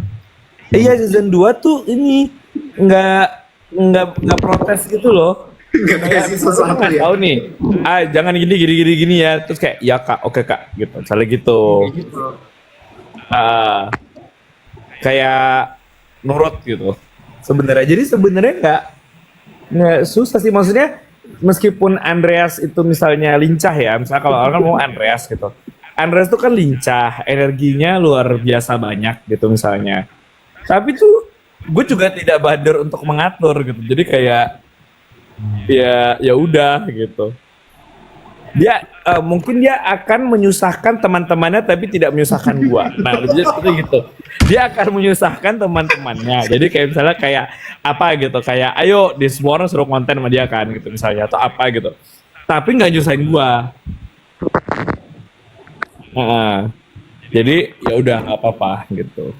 Iya season 2 tuh ini nggak protes gitu loh. Gak kayak season 1 Kan ya? tahu nih, jangan gini ya, terus kayak ya kak, oke kak, gitu, misalnya gitu. Ah, kayak nurut gitu. Jadi sebenarnya nggak susah sih, maksudnya meskipun Andreas itu misalnya lincah ya, misalnya kalau orang kan mau Andreas gitu. Andreas itu kan lincah, energinya luar biasa banyak gitu misalnya. Tapi tuh gue juga tidak bader untuk mengatur gitu. Jadi kayak ya udah gitu. Dia mungkin dia akan menyusahkan teman-temannya tapi tidak menyusahkan gua. Nah, jadi seperti gitu. Dia akan menyusahkan teman-temannya. Jadi kayak misalnya kayak apa gitu, kayak ayo di semua orang suruh konten sama dia kan gitu misalnya atau apa gitu. Tapi nggak nyusahin gua. Jadi ya udah nggak apa-apa gitu.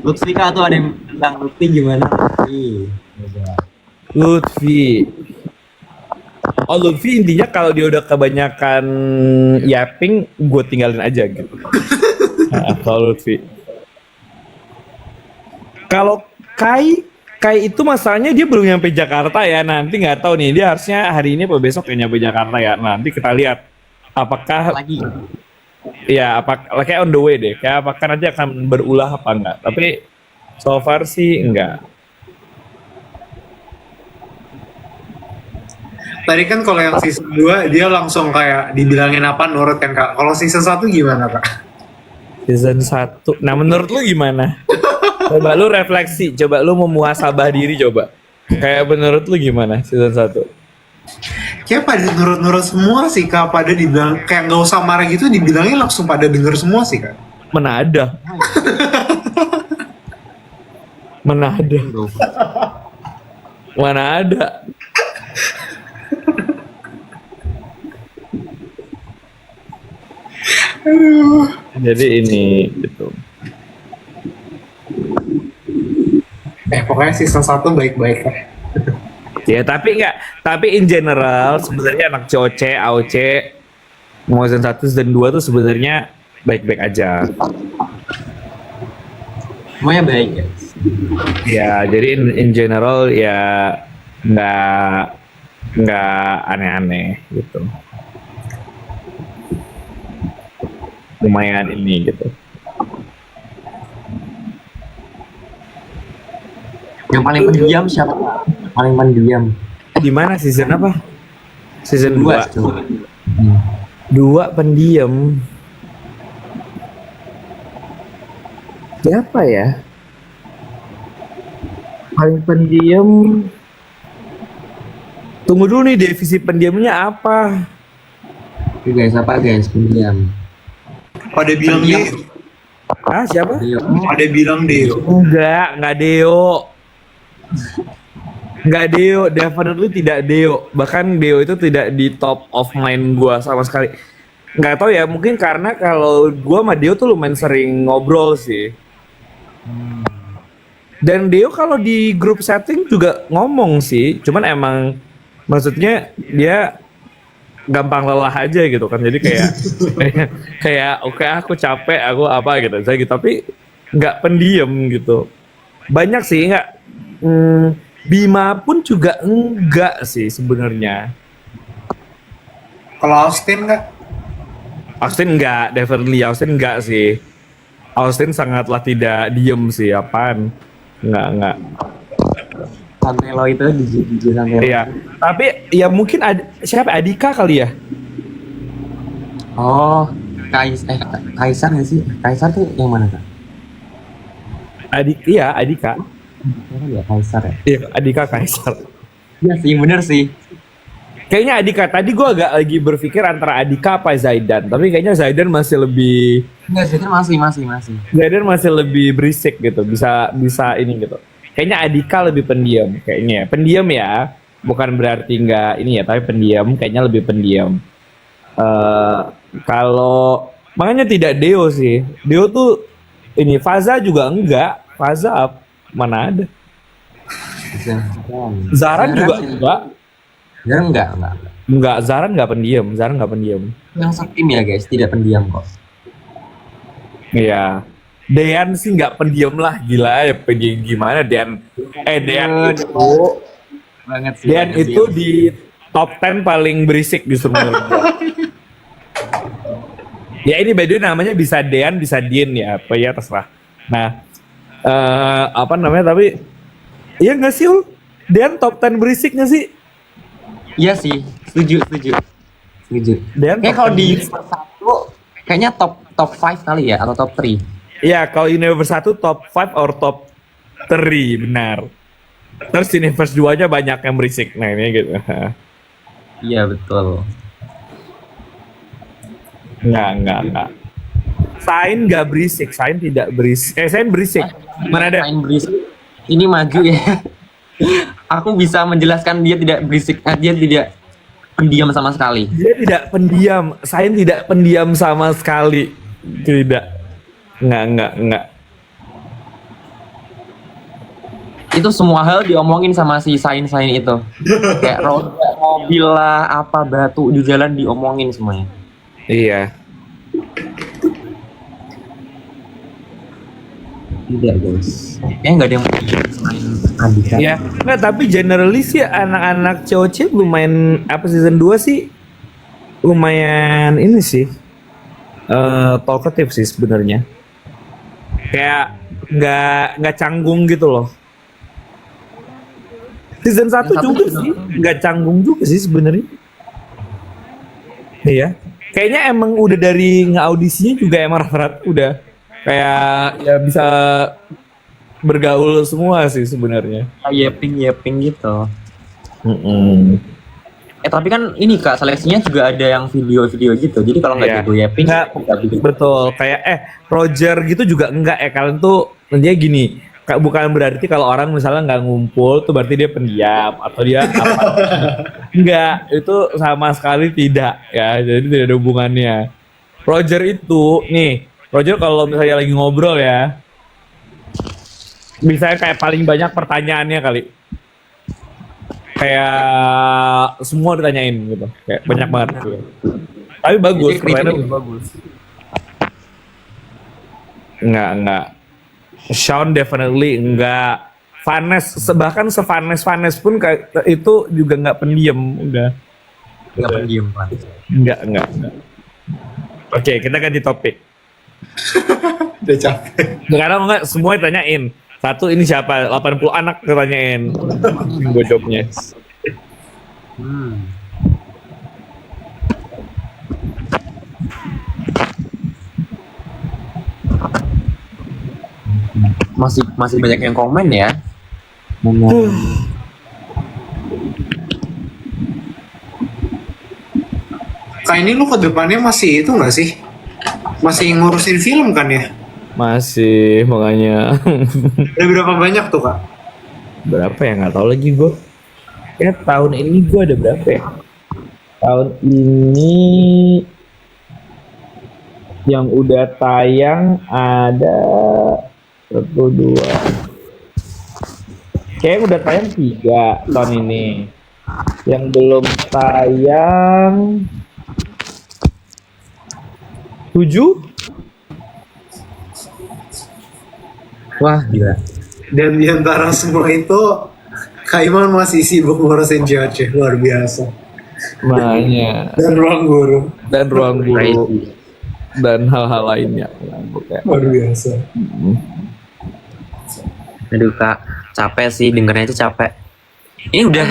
Lutfi kak tuh ada yang bilang Lutfi gimana? Ih, Lutfi. Oh Lutfi intinya kalau dia udah kebanyakan yapping, gue tinggalin aja gitu. Kalau Lutfi. Kalau Kai itu masalahnya dia belum nyampe Jakarta ya. Nanti nggak tahu nih dia harusnya hari ini atau besok ya nyampe Jakarta ya. Nanti kita lihat apakah lagi. ya apa kayak on the way deh. Kayak apakah nanti akan berulah apa enggak. Tapi so far sih enggak. Tadi kan kalau yang season 2 dia langsung kayak dibilangin apa nurut kan Kak. Kalau season 1 gimana Kak? Season 1. Nah, menurut lu gimana? Coba lu refleksi, coba lu memuhasabah diri coba. Kayak menurut lu gimana season 1? Kayak pada nurut-nurut semua sih Kak. Pada dibilang kayak nggak usah marah gitu dibilangin langsung pada denger semua sih Kak. Mana ada? Mana ada? Mana ada? Jadi ini gitu. Pokoknya season 1 baik-baik lah. Ya tapi in general sebenarnya anak COC, AOC mau season 1 dan 2 tuh sebenarnya baik-baik aja. Semuanya baik ya. Ya, jadi in general ya nggak aneh-aneh gitu. Lumayan ini gitu. Yang paling pendiam siapa? Paling pendiam. Di mana season apa? Season 2. Coba. 2 pendiam. Siapa ya? Paling pendiam. Tunggu dulu nih definisi pendiamnya apa? Oke guys, apa guys pendiam? Pada bilang Pendiam. Deo. Siapa? Pada bilang Deo. Enggak Deo. Enggak Deo, definitely tidak Deo. Bahkan Deo itu tidak di top of mind gua sama sekali. Nggak tahu ya, mungkin karena kalau gua sama Deo tuh lumayan sering ngobrol sih. Dan Deo kalau di grup setting juga ngomong sih, cuman emang maksudnya dia gampang lelah aja gitu kan. Jadi kayak kayak oke aku capek, aku apa gitu. Saya gitu, tapi nggak pendiam gitu. Banyak sih nggak. Bima pun juga enggak sih sebenarnya. Kalau Austin nggak? Austin enggak, definitely Austin enggak sih. Austin sangatlah tidak diem sih, apaan? Enggak. Santelo itu DJ Santelo. Iya. Tapi ya mungkin siapa Adika kali ya? Oh, Kaisar nggak sih? Kaisar tuh yang mana kak? Iya, Adika. Siapa ya Kaisar ya? Iya, Adika Kaisar. Iya sih, bener sih. Kayaknya Adika, tadi gue agak lagi berpikir antara Adika apa Zaidan. Tapi kayaknya Zaidan masih lebih... Enggak sih, masih. Zaidan masih lebih berisik gitu, bisa ini gitu. Kayaknya Adika lebih pendiam, kayaknya. Pendiam ya, bukan berarti nggak ini ya, tapi pendiam, kayaknya lebih pendiam. Kalau makanya tidak Deo sih. Deo tuh ini Faza juga enggak. Faza mana ada? Zaran juga enggak. Zaran enggak. Enggak, Zaran enggak pendiam. Yang setim ya guys, tidak pendiam kok. Iya. Dean sih nggak pendiam lah, gila ya gimana Dean? Dean itu Banget sih. Dean itu di top 10 paling berisik justru menurut gue. Ya ini by the way namanya bisa Dean, bisa Dean ya, apa ya terserah. Nah, apa namanya tapi iya nggak sih Ul? Dean top 10 berisik nggak sih? Iya sih, setuju. Dean Kayak kalau di Universe 1 kayaknya top 5 kali ya atau top 3. Iya, kalau Universe 1 top 5 or top 3, benar. Terus Universe 2-nya banyak yang berisik. Nah, ini gitu. Iya, betul. Enggak. Sain nggak berisik, Sain tidak berisik. Sain berisik. Mana ada? Main berisik. Ini maju ya. Aku bisa menjelaskan dia tidak berisik, dia tidak pendiam sama sekali. Dia tidak pendiam. Sain tidak pendiam sama sekali. Tidak. Enggak. Itu semua hal diomongin sama si Sain itu. Kayak roda mobil lah, apa batu di jalan diomongin semuanya. Iya. Tidak guys. Kayaknya nggak ada yang pendiam selain Andika. Ya, enggak, tapi generally sih anak-anak COC lumayan apa season 2 sih lumayan ini sih talkative sih sebenarnya. Kayak nggak canggung gitu loh. Season 1 juga sih nggak canggung juga sih sebenarnya. Iya. Kayaknya emang udah dari nge-audisinya juga emang rata-rata udah kayak ya bisa bergaul semua sih sebenarnya. Yeping gitu. Tapi kan ini kak seleksinya juga ada yang video-video gitu. Jadi kalau nggak jago Yeping, betul. Kayak Roger gitu juga enggak ya. Kalian tuh nantinya gini. Bukan berarti kalau orang misalnya nggak ngumpul tuh berarti dia pendiam atau dia apa. Enggak, itu sama sekali tidak ya. Jadi tidak ada hubungannya. Roger itu nih, Roger kalau misalnya lagi ngobrol ya, misalnya kayak paling banyak pertanyaannya kali. Kayak semua ditanyain gitu. Kayak banyak banget gitu. Tapi bagus, pertanyaannya bagus. Enggak. Sean definitely enggak. Vanes, bahkan se-Vanes pun kayak itu juga enggak pendiam, udah. Enggak pendiam kan. Enggak. Oke, kita ganti topik. Udah capek. Sekarang enggak semua ditanyain. Satu ini siapa? 80 anak ditanyain. Bodohnya. Masih banyak yang komen ya. Kak ini lu ke depannya masih itu nggak sih? Masih ngurusin film kan ya? Masih, makanya. Ada berapa banyak tuh kak? Berapa ya? Nggak tahu lagi gue. Ya tahun ini gue ada berapa ya? Tahun ini yang udah tayang ada 1, 2, Kayaknya udah tayang 3 tahun ini. Yang belum tayang 7. Wah gila. Dan di antara semua itu, Kaiman masih sibuk ngurusin COC, luar biasa. Makanya. Dan ruang guru, Dan ruang guru. Crazy. Dan hal-hal lainnya. Kayak, luar biasa. Aduh kak, capek sih dengernya itu capek. Ini udah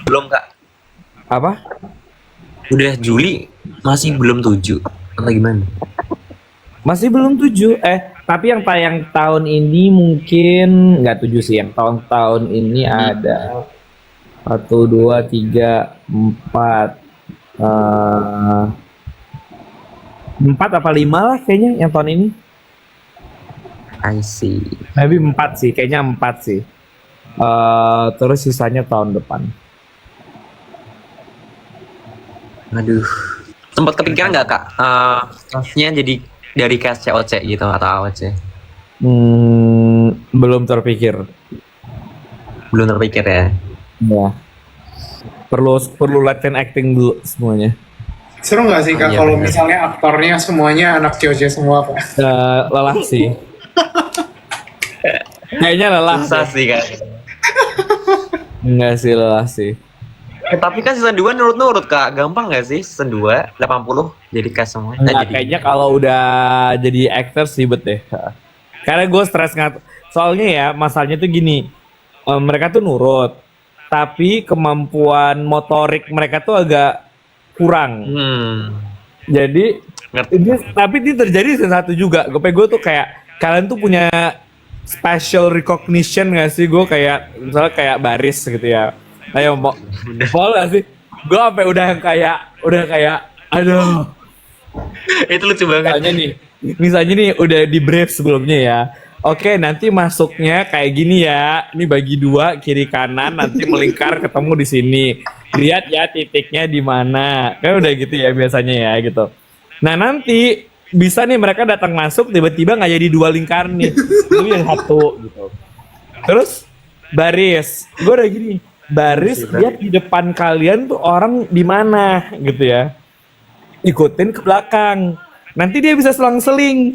belum kak? apa? Udah Juli masih belum 7 atau gimana? Masih belum 7. Tapi yang tayang tahun ini mungkin nggak 7 sih. Yang tahun-tahun ini ada 1, 2, 3, 4. 4 apa 5 lah kayaknya yang tahun ini. I see. Maybe 4 sih, kayaknya 4 sih. Terus sisanya tahun depan. Aduh. Sempat kepikiran nggak kak? Castnya jadi dari cast COC gitu atau AOC? Belum terpikir. Belum terpikir ya? Ya. Perlu latihan acting dulu semuanya. Seru nggak sih kak Iya, kalau bener. misalnya aktornya semuanya anak COC semua kak? Lelah sih. Kayaknya lelah. Susah sih kak. Enggak sih, lelah sih. Tapi kan season 2 nurut-nurut kak. Gampang nggak sih season 2 80 jadi cast semua? Enggak, kayaknya kalau udah jadi actor ribet deh. Karena gue stres soalnya ya masalahnya tuh gini, mereka tuh nurut, tapi kemampuan motorik mereka tuh agak kurang. Jadi Ngerti. tapi ini terjadi season 1 juga. Gue tuh kayak kalian tuh punya special recognition gak sih? Gue kayak misalnya kayak baris gitu ya. Ayo mau gak sih? Gue sampai udah kayak aduh. Itu lucu banget. Misalnya nih udah di brief sebelumnya ya. Oke, nanti masuknya kayak gini ya. Ini bagi 2 kiri kanan, nanti melingkar ketemu di sini. Lihat ya titiknya di mana. Kan udah gitu ya biasanya ya gitu. Nah, nanti bisa nih mereka datang masuk tiba-tiba nggak jadi 2 lingkaran nih. Itu yang 1 gitu. Terus baris. Gue udah gini. Baris lihat di depan kalian tuh orang di mana gitu ya. Ikutin ke belakang. Nanti dia bisa selang-seling.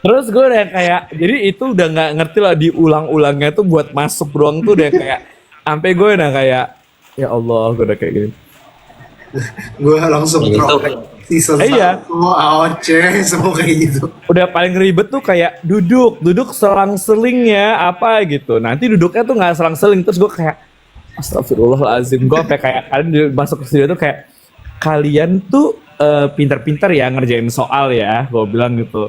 Terus gue udah kayak, jadi itu udah nggak ngerti lah diulang-ulangnya tuh buat masuk doang tuh udah kayak, sampai gue udah kayak, ya Allah, gue udah kayak gini. Gue langsung Gitu. throwback season Iya. 1, AOC, semua kayak gitu. Udah paling ribet tuh kayak duduk selang-seling ya, apa gitu. Nanti duduknya tuh nggak selang-seling, terus gue kayak, astagfirullahaladzim, gue sampai kayak, kalian masuk ke studio tuh kayak, kalian tuh pintar-pintar ya ngerjain soal ya, gue bilang gitu.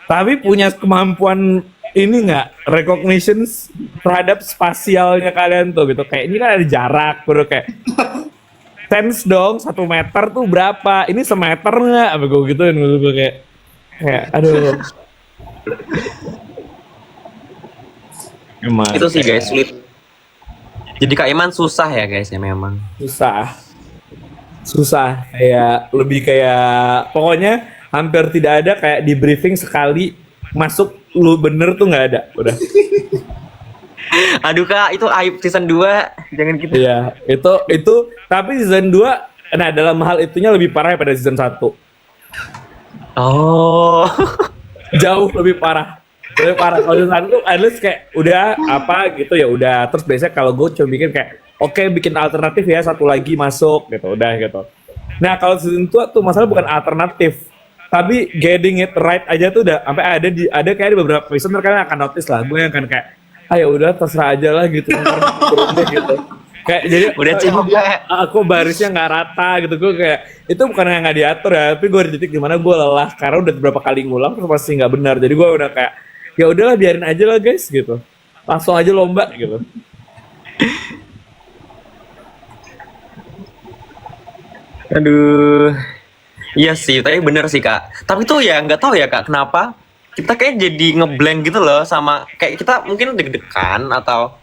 Tapi punya kemampuan ini nggak recognition terhadap spasialnya kalian tuh gitu. Kayak ini kan ada jarak, udah kayak sense dong 1 meter tuh berapa? Ini semeter nggak? Apa gue gituin gue kayak aduh. Emang Itu sih guys sulit. Jadi Kak Iman susah ya guys ya memang. susah kayak lebih kayak pokoknya hampir tidak ada kayak di briefing sekali masuk lu bener tuh nggak ada udah. Aduh Kak, itu aib season 2. Jangan gitu. Iya, itu tapi season 2 nah dalam hal itunya lebih parah daripada season 1. Oh. Jauh lebih parah. Lebih parah. Kalau season 1 tuh at least kayak udah apa gitu ya udah. Terus biasanya kalau gue cuma bikin kayak oke, bikin alternatif ya 1 lagi masuk gitu udah gitu. Nah, kalau season 2 tuh masalah bukan alternatif. Tapi getting it right aja tuh udah sampai ada kayak di beberapa episode mereka akan notice lah. Gue yang kan kayak ayo udah terserah aja lah gitu turun deh gitu. Kayak jadi Udah ini capek. dia, aku barisnya nggak rata gitu. Gue kayak itu bukan yang nggak diatur ya, tapi gue di titik dimana gue lelah karena udah beberapa kali ngulang terus pasti nggak benar. Jadi gue udah kayak ya udahlah biarin aja lah guys gitu. Langsung aja lomba gitu. Aduh. Iya sih, tapi bener sih Kak. Tapi tuh ya nggak tahu ya Kak, kenapa kita kayak jadi ngeblank gitu loh sama kayak kita mungkin deg-degan atau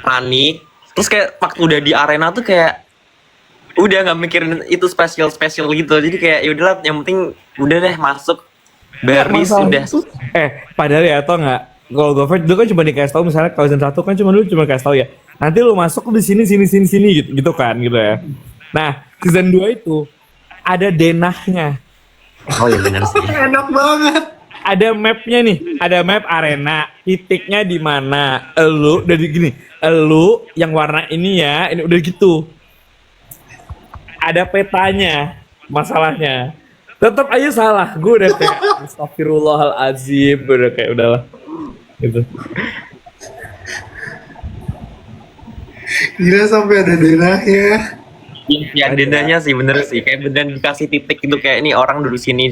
panik. Terus kayak waktu udah di arena tuh kayak udah nggak mikirin itu spesial gitu. Jadi kayak ya udahlah, yang penting udah deh masuk baris Masalah udah. itu- padahal ya tau nggak kalau Gover dulu kan cuma dikasih tahu misalnya kalau season 1 kan cuma kasih tahu ya. Nanti lu masuk di sini gitu kan gitu ya. Nah, season 2 itu ada denahnya. Oh iya benar sih. Enak banget. Ada mapnya nih, ada map arena, titiknya di mana. Elu dari gini, elu yang warna ini ya, ini udah gitu. Ada petanya, masalahnya. Tetap aja salah, gue udah kayak astagfirullahalazim, gue udah kayak udahlah. Gitu. Gila sampai ada denahnya. Ya dendanya sih bener sih, kayak beneran dikasih titik gitu kayak ini orang duduk sini.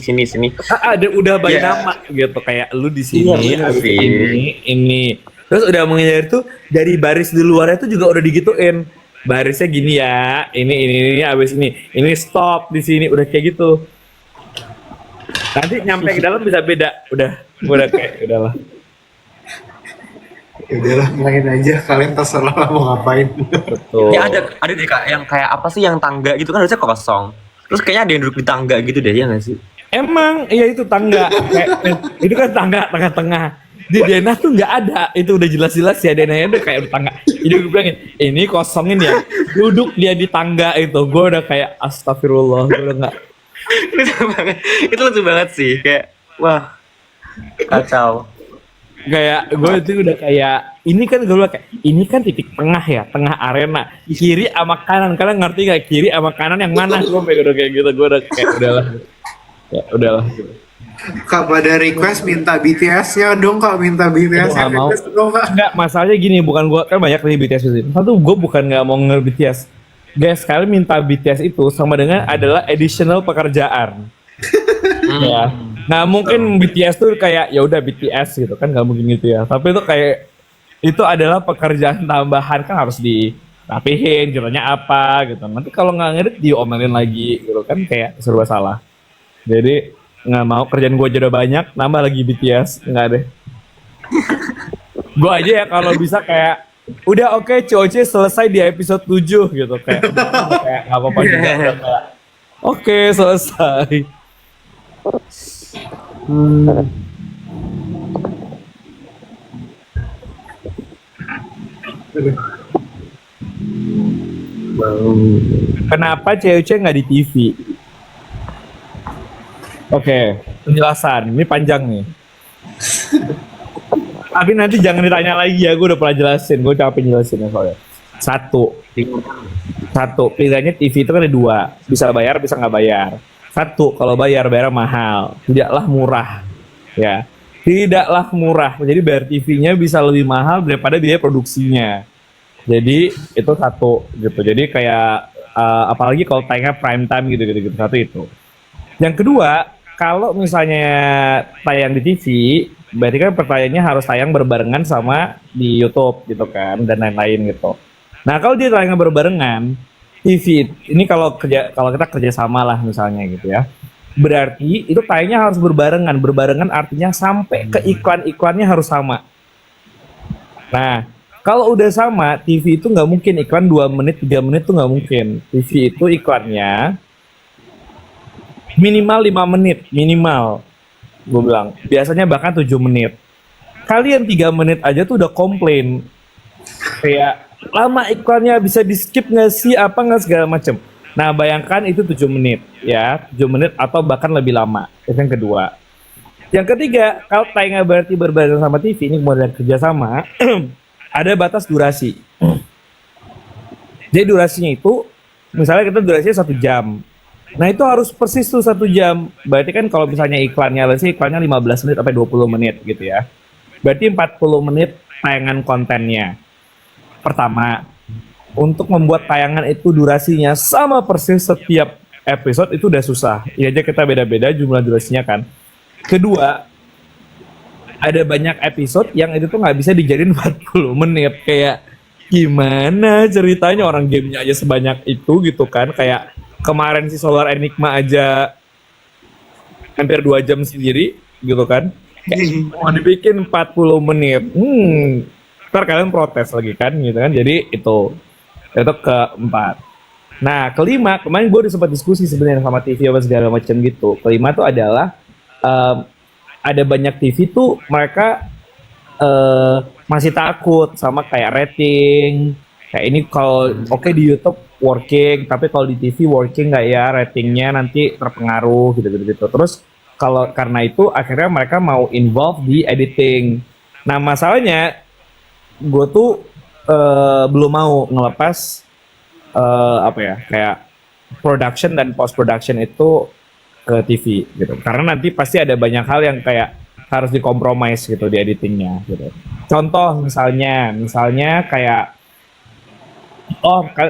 Ada udah by Iya. nama gitu kayak lu di sini, Iya, abis sih. ini. Terus udah menghindari tuh dari baris di luarnya tuh juga udah digituin. Barisnya gini ya, ini abis ini stop di sini udah kayak gitu. Nanti nyampe ke dalam bisa beda, udah kayak udahlah. Ya udahlah main aja, kalian terserah lah mau ngapain. Betul. Ya ada deh kak yang kayak apa sih yang tangga gitu kan harusnya kosong. Terus kayaknya ada yang duduk di tangga gitu deh ya nggak sih? Emang iya itu tangga, kayak, itu kan tengah. Di denah tuh nggak ada, itu udah jelas-jelas ya denahnya udah kayak udah tangga. Jadi gue bilangin, ini kosongin ya, duduk dia di tangga itu, gue udah kayak astagfirullah, gue udah nggak. Itu lucu banget sih kayak wah kacau. Kayak gue itu udah kayak ini kan gue bilang kayak ini kan titik tengah ya, tengah arena, kiri sama kanan, kalian ngerti nggak kiri sama kanan yang mana? Gue udah kayak gitu, gue udah kayak udahlah, ya udahlah. Kak pada request minta BTS-nya dong kak, minta BTS-nya. Nggak mau. Request dong kak. Enggak, masalahnya gini, bukan gua kan banyak nih BTS di sini. Satu, gue bukan nggak mau BTS. Guys, kalian minta BTS itu sama dengan adalah additional pekerjaan. Ya, nggak mungkin BTS tuh kayak ya udah BTS gitu kan, nggak mungkin gitu ya. Tapi itu kayak itu adalah pekerjaan tambahan kan harus dirapihin, judulnya apa gitu. Nanti kalau nggak ngedit diomelin lagi gitu kan kayak serba salah. Jadi nggak mau, kerjaan gue aja udah banyak, nambah lagi BTS nggak deh. Gue aja ya kalau bisa kayak udah oke, COC selesai di episode 7 gitu kayak nggak apa-apa juga udah kayak, oke selesai. Kenapa COC nggak di TV? Oke, penjelasan ini panjang nih. Tapi nanti jangan ditanya lagi ya, gue udah pernah jelasin, gue capek jelasin ya soalnya. Satu, pilihannya TV itu kan ada dua, bisa bayar, bisa nggak bayar. Satu, kalau bayar mahal, tidaklah murah, ya, tidaklah murah. Jadi bayar TV-nya bisa lebih mahal daripada biaya produksinya. Jadi itu satu, gitu. Jadi kayak apalagi kalau tayangnya prime time gitu. Satu itu. Yang kedua, kalau misalnya tayang di TV, berarti kan pertanyaannya harus tayang berbarengan sama di YouTube gitu kan, dan lain-lain gitu. Nah kalau dia tayang berbarengan, TV ini kalau kita kerja sama lah misalnya gitu ya, berarti itu tayangnya harus berbarengan artinya sampai ke iklan-iklannya harus sama. Nah kalau udah sama, TV itu nggak mungkin iklan 2 menit 3 menit tuh nggak mungkin. TV itu iklannya minimal 5 menit, minimal. Gue bilang, biasanya bahkan 7 menit. Kalian 3 menit aja tuh udah komplain. Kayak, lama iklannya bisa di skip nggak sih, apa nggak segala macem. Nah, bayangkan itu 7 menit, ya. 7 menit atau bahkan lebih lama. Itu yang kedua. Yang ketiga, kalau tayangnya berarti berbarengan sama TV, ini kemudian kerjasama, ada batas durasi. Jadi durasinya itu, misalnya kita durasinya 1 jam. Nah itu harus persis tuh 1 jam. Berarti kan kalau misalnya iklannya 15 menit sampai 20 menit gitu ya. Berarti 40 menit tayangan kontennya. Pertama, untuk membuat tayangan itu durasinya sama persis setiap episode itu udah susah. Ya aja kita beda-beda jumlah durasinya kan. Kedua, ada banyak episode yang itu tuh nggak bisa dijadiin 40 menit. Kayak gimana ceritanya, orang gamenya aja sebanyak itu gitu kan. Kayak kemarin si Solar Enigma aja hampir 2 jam sendiri gitu kan. Kayak mau dibikin 40 menit. Ntar kalian protes lagi kan gitu kan. Jadi itu keempat. Nah kelima, kemarin gue udah sempat diskusi sebenarnya sama TV apa segala macam gitu. Kelima tuh adalah ada banyak TV tuh mereka masih takut sama kayak rating. Kayak ini kalau oke di YouTube working, tapi kalau di TV working nggak ya ratingnya nanti terpengaruh gitu. Terus kalau karena itu akhirnya mereka mau involve di editing. Nah masalahnya gue tuh belum mau ngelepas apa ya kayak production dan post production itu ke TV gitu. Karena nanti pasti ada banyak hal yang kayak harus dikompromis gitu di editingnya gitu. Contoh misalnya kayak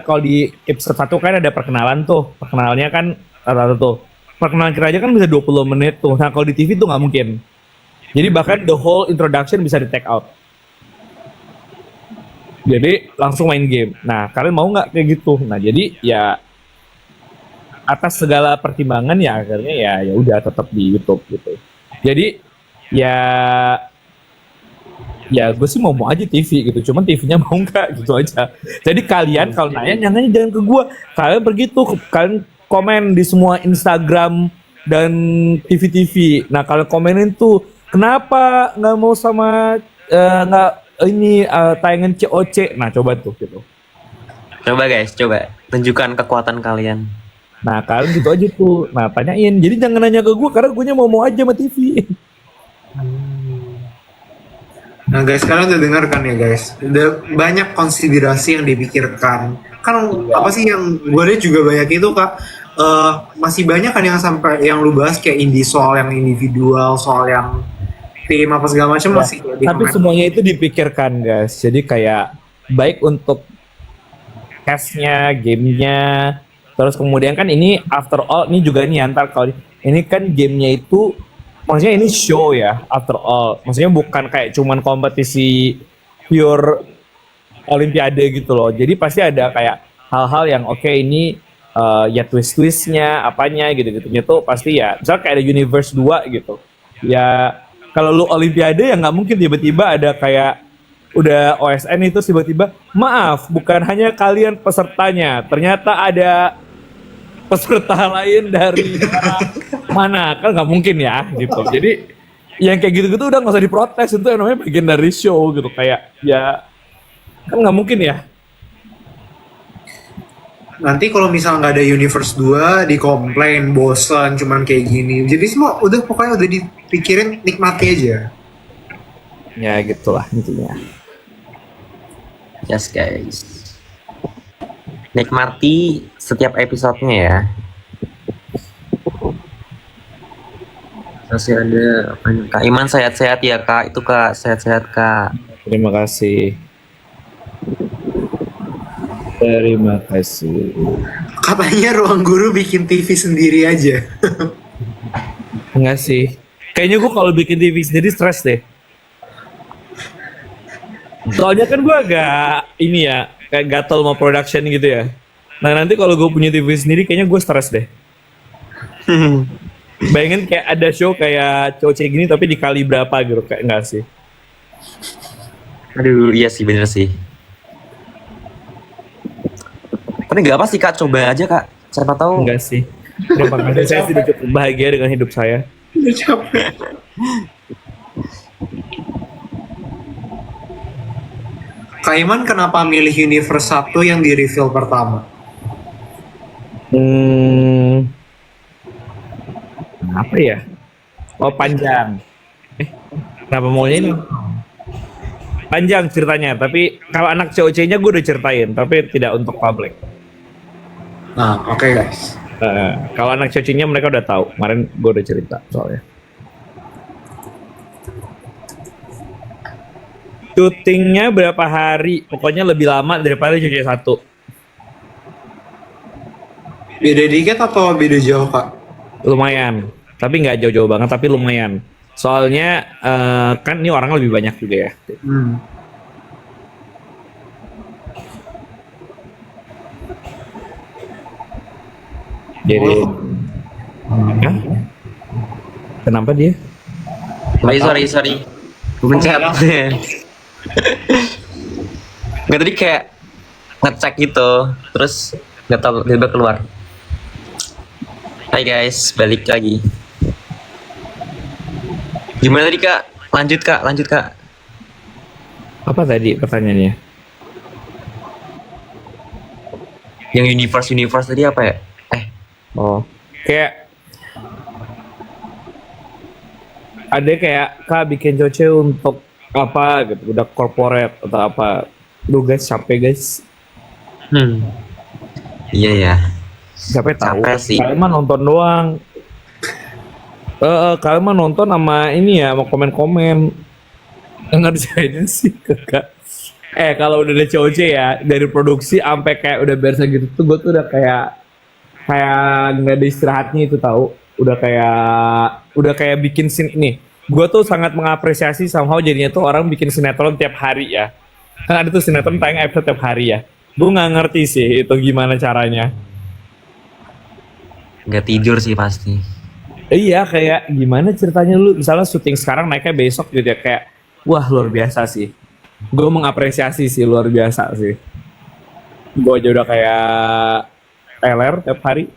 kalau di episode 1 kan ada perkenalan tuh. Perkenalannya kan rata-rata tuh. Perkenalan kita aja kan bisa 20 menit tuh. Nah, kalau di TV tuh nggak mungkin. Jadi bahkan the whole introduction bisa di take out. Jadi langsung main game. Nah, kalian mau nggak kayak gitu? Nah, jadi ya atas segala pertimbangan ya akhirnya ya udah tetap di YouTube gitu. Jadi ya gue sih mau aja TV gitu, cuman TV-nya mau nggak gitu aja. Jadi kalian kalau nanya jangan ke gue, kalian pergi tuh kalian komen di semua Instagram dan TV. Nah kalian komenin tuh kenapa nggak mau sama nggak ini tayangan COC. Nah coba tuh gitu. Coba guys, coba tunjukkan kekuatan kalian. Nah kalian gitu aja tuh. Nah tanyain. Jadi jangan nanya ke gue karena gue mau aja sama TV. Nah guys, kalian udah dengar kan ya guys, udah banyak konsiderasi yang dipikirkan. Kan apa sih yang gue lihat juga banyak itu kak, masih banyak kan yang sampai yang lu bahas kayak soal yang individual, soal yang tim apa segala macam masih. Tapi semuanya itu dipikirkan guys. Jadi kayak baik untuk cast-nya, gamenya, terus kemudian kan ini after all ini juga nih antar kalau ini kan gamenya itu maksudnya ini show ya after all, maksudnya bukan kayak cuman kompetisi pure olimpiade gitu loh. Jadi pasti ada kayak hal-hal yang oke ini ya twist-twistnya apanya gitu-gitu itu pasti ya misal kayak ada universe 2 gitu ya. Kalau lu olimpiade ya nggak mungkin tiba-tiba ada kayak udah OSN itu tiba-tiba maaf bukan hanya kalian pesertanya, ternyata ada peserta lain dari mana, kan nggak mungkin ya gitu. Jadi yang kayak gitu-gitu udah nggak usah diprotes, itu yang namanya bagian dari show gitu. Kayak ya kan nggak mungkin ya. Nanti kalau misal nggak ada universe 2 dikomplain bosan cuman kayak gini. Jadi semua pokoknya udah dipikirin, nikmati aja. Ya gitulah intinya. Yes guys, nikmati setiap episodenya ya. Masih ada apa nih? Kak Iman sehat-sehat ya kak, itu kak sehat-sehat kak. Terima kasih. Terima kasih. Katanya ruang guru bikin TV sendiri aja. Enggak sih. Kayaknya gue kalau bikin TV sendiri stres deh. Soalnya kan gue agak ini ya, kayak gatel mau production gitu ya. Nah nanti kalau gue punya TV sendiri kayaknya gue stres deh. Bayangin kayak ada show kayak COC gini tapi dikali berapa gitu, kayak enggak sih. Aduh iya sih bener sih. Tapi nggak apa sih kak, coba aja kak. Siapa tahu. Enggak sih. Terima kasih, saya sudah cukup bahagia dengan hidup saya. Udah capek. Kak Iman kenapa milih universe 1 yang di reveal pertama? Apa ya? Oh panjang. Kenapa maunya ini? Panjang ceritanya, tapi kalau anak COC-nya gue udah ceritain, tapi tidak untuk publik. Nah, oke guys. Kalau anak COC-nya mereka udah tahu. Kemarin gue udah cerita soalnya. Syutingnya berapa hari? Pokoknya lebih lama daripada COC 1. Beda dikit atau beda jauh kak? Lumayan, tapi nggak jauh-jauh banget, tapi lumayan. Soalnya kan ini orang lebih banyak juga ya. Jadi, Hah? Kenapa dia? Sorry. Pencet. Nggak, tadi kayak ngecek gitu, terus nggak tahu tiba-tiba keluar. Hai guys, balik lagi. Gimana tadi kak? Lanjut kak. Apa tadi pertanyaannya? Yang universe tadi apa ya? Oh, kayak ada kayak kak bikin coce untuk apa gitu, udah corporate atau apa? Duh guys, capek guys. Iya ya. Capek tahu. Capek sih. Kalian mah nonton doang. Kalian mah nonton sama ini ya, mau komen-komen. Ngerjainnya sih kakak. Kalau udah ada COC ya, dari produksi sampai kayak udah beres gitu tuh, gue tuh udah kayak nggak ada istirahatnya itu tahu. Udah kayak bikin scene nih. Gue tuh sangat mengapresiasi somehow jadinya tuh orang bikin sinetron tiap hari ya. Kan ada tuh sinetron tayang episode tiap hari ya. Gue nggak ngerti sih itu gimana caranya. Nggak tidur sih pasti. Iya, kayak gimana ceritanya lu misalnya syuting sekarang naiknya besok gitu ya, kayak wah luar biasa sih. Gue mengapresiasi sih, luar biasa sih. Gue aja udah kayak teler tiap hari.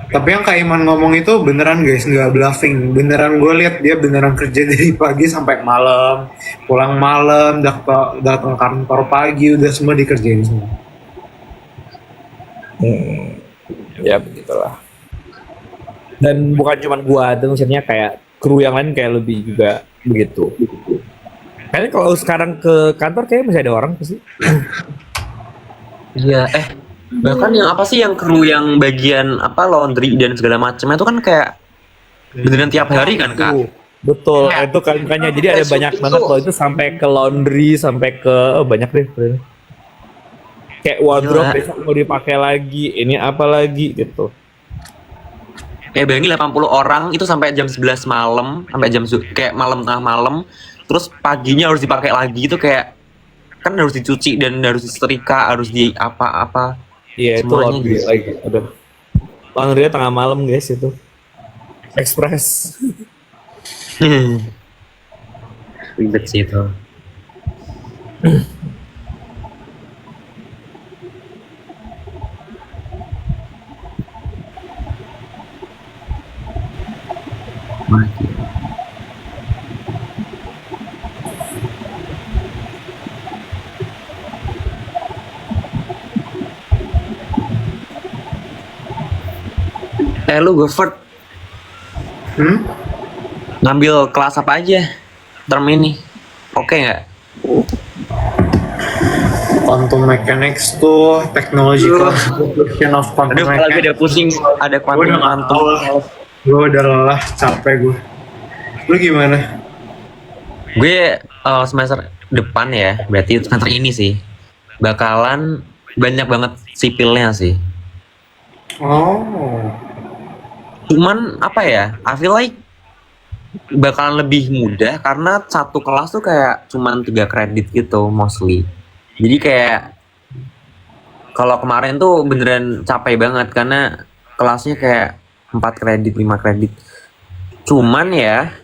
Tapi yang Kak Iman ngomong itu beneran guys, nggak bluffing. Beneran gue lihat dia beneran kerja dari pagi sampai malam, pulang malam, datang kantor pagi, udah semua dikerjain semua. Ya begitulah. Dan bukan cuma gua, itu maksudnya kayak kru yang lain kayak lebih juga begitu. Kayaknya kalau sekarang ke kantor kayak masih ada orang sih. Iya, bahkan yang apa sih yang kru yang bagian apa laundry dan segala macamnya itu kan kayak beneran tiap hari kan kak? Betul, itu kan makanya jadi ada banyak banget loh itu sampai ke laundry, sampai ke banyak deh. Bener. Kayak wardrobe Gila. besok mau dipakai lagi, ini apa lagi gitu. Kayak bayangin 80 orang itu sampai jam 11 malam, sampai kayak malam tengah malam, terus paginya harus dipakai lagi itu kayak kan harus dicuci dan harus disetrika, harus di apa-apa. Iya itu Semuanya laundry gitu. lagi. Aduh. Laundry tengah malam guys itu. Express. Ribet sih itu. Mati. Lu Goffert ngambil kelas apa aja term ini? Oke nggak? Quantum Mechanics tuh technological application of quantum Aduh, kalau mechanics. udah pusing ada Gue quantum udah nggak tahu lah. Gue udah lelah, capek gue. Lu gimana? Gue semester depan ya, berarti semester ini sih bakalan banyak banget sipilnya sih. Oh, Cuman apa ya? I feel like bakalan lebih mudah karena satu kelas tuh kayak cuman 3 kredit gitu mostly. Jadi kayak kalau kemarin tuh beneran capek banget karena kelasnya kayak 4 kredit, 5 kredit. Cuman ya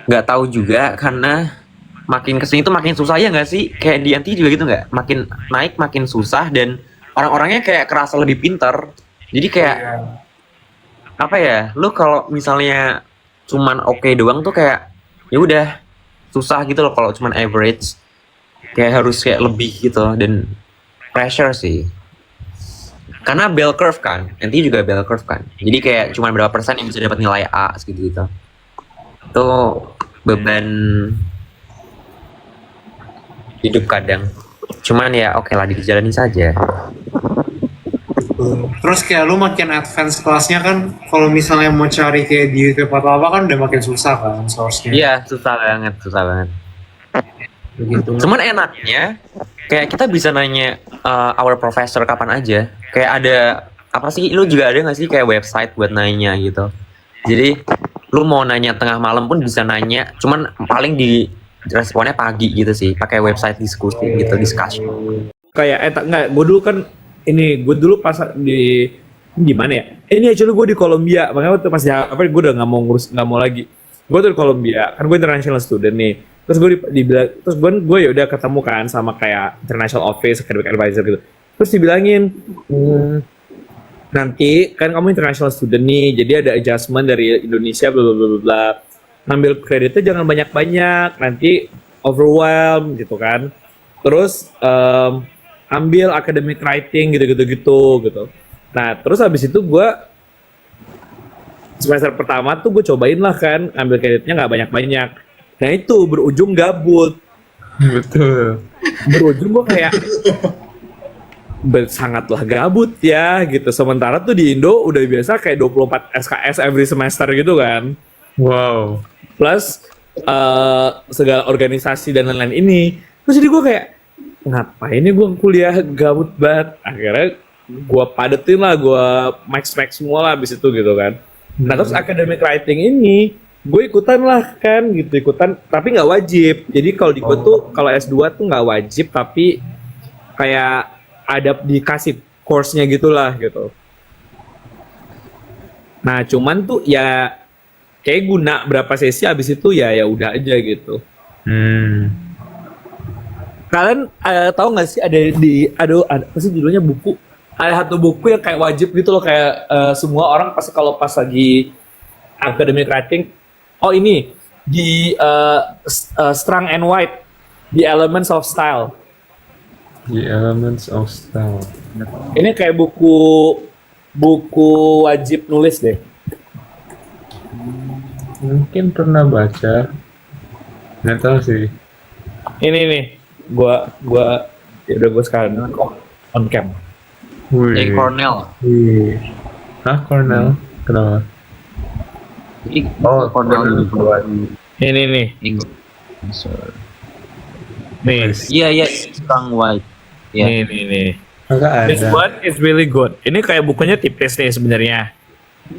nggak tahu juga karena makin kesini tuh makin susah ya nggak sih? Kayak di anti juga gitu nggak? Makin naik makin susah dan orang-orangnya kayak kerasa lebih pinter. Jadi kayak iya. apa ya? Lu kalau misalnya cuman oke doang tuh kayak ya udah susah gitu loh kalau cuman average. Kayak harus kayak lebih gitu dan pressure sih. Karena bell curve kan, nanti juga bell curve kan. Jadi kayak cuma berapa persen yang bisa dapat nilai A segitu gitu. Itu beban hidup kadang. Cuman ya oke lah dijalani saja. Terus kayak lu makin advance kelasnya kan, kalau misalnya mau cari kayak di YouTube atau apa kan udah makin susah kan source-nya. Iya susah banget, susah banget. Begitu. Cuman enaknya kayak kita bisa nanya our professor kapan aja. Kayak ada apa sih? Lu juga ada nggak sih kayak website buat nanya gitu? Jadi lu mau nanya tengah malam pun bisa nanya. Cuman paling di responnya pagi gitu sih. Pakai website diskusi gitu, discussion. Kayak enggak, gue dulu pas di gimana ya? Ini actually gue di Kolombia, makanya waktu pas apa gue udah nggak mau lagi. Gue tuh di Kolombia, kan gue international student nih. Terus gue ya udah ketemu kan sama kayak international office, academic advisor gitu. Terus dibilangin, nanti kan kamu international student nih, jadi ada adjustment dari Indonesia bla bla bla bla bla. ngambil kreditnya jangan banyak-banyak, nanti overwhelm gitu kan. Terus ambil academic writing gitu. Nah terus habis itu gue semester pertama tuh gue cobain lah kan, ambil kreditnya nggak banyak-banyak. Nah itu berujung gabut. Betul. Berujung gue kayak sangatlah gabut ya gitu. Sementara tuh di Indo udah biasa kayak 24 SKS every semester gitu kan. Wow. Plus segala organisasi dan lain-lain ini. Terus jadi gue kayak ngapain ya gue kuliah gabut banget. Akhirnya gue padetin lah, gue max semua lah abis itu gitu kan. Nah terus academic writing ini gue ikutan lah kan gitu, tapi nggak wajib. Jadi kalau di gue tuh kalau S2 tuh nggak wajib, tapi kayak ada dikasih course-nya gitulah gitu. Nah cuman tuh ya kayak guna berapa sesi abis itu ya udah aja gitu. Kalian tahu nggak sih ada apa sih judulnya buku? Ada satu buku yang kayak wajib gitu loh, kayak semua orang pasti kalau pas lagi academic writing, oh ini di Strong and White, The Elements of Style. The Elements of Style. Ini kayak buku wajib nulis deh. Mungkin pernah baca. Nggak tahu sih. Ini nih, gua ya udah gua sekarang on cam. Wih. Cornell. Wih. Hah, Cornell? Kenapa? Oh, Cornell. Ini nih, nih, Iya, Strong White. Iya. nih. Enggak This ada. one is really good. Ini kayak bukunya tipis nih sebenarnya.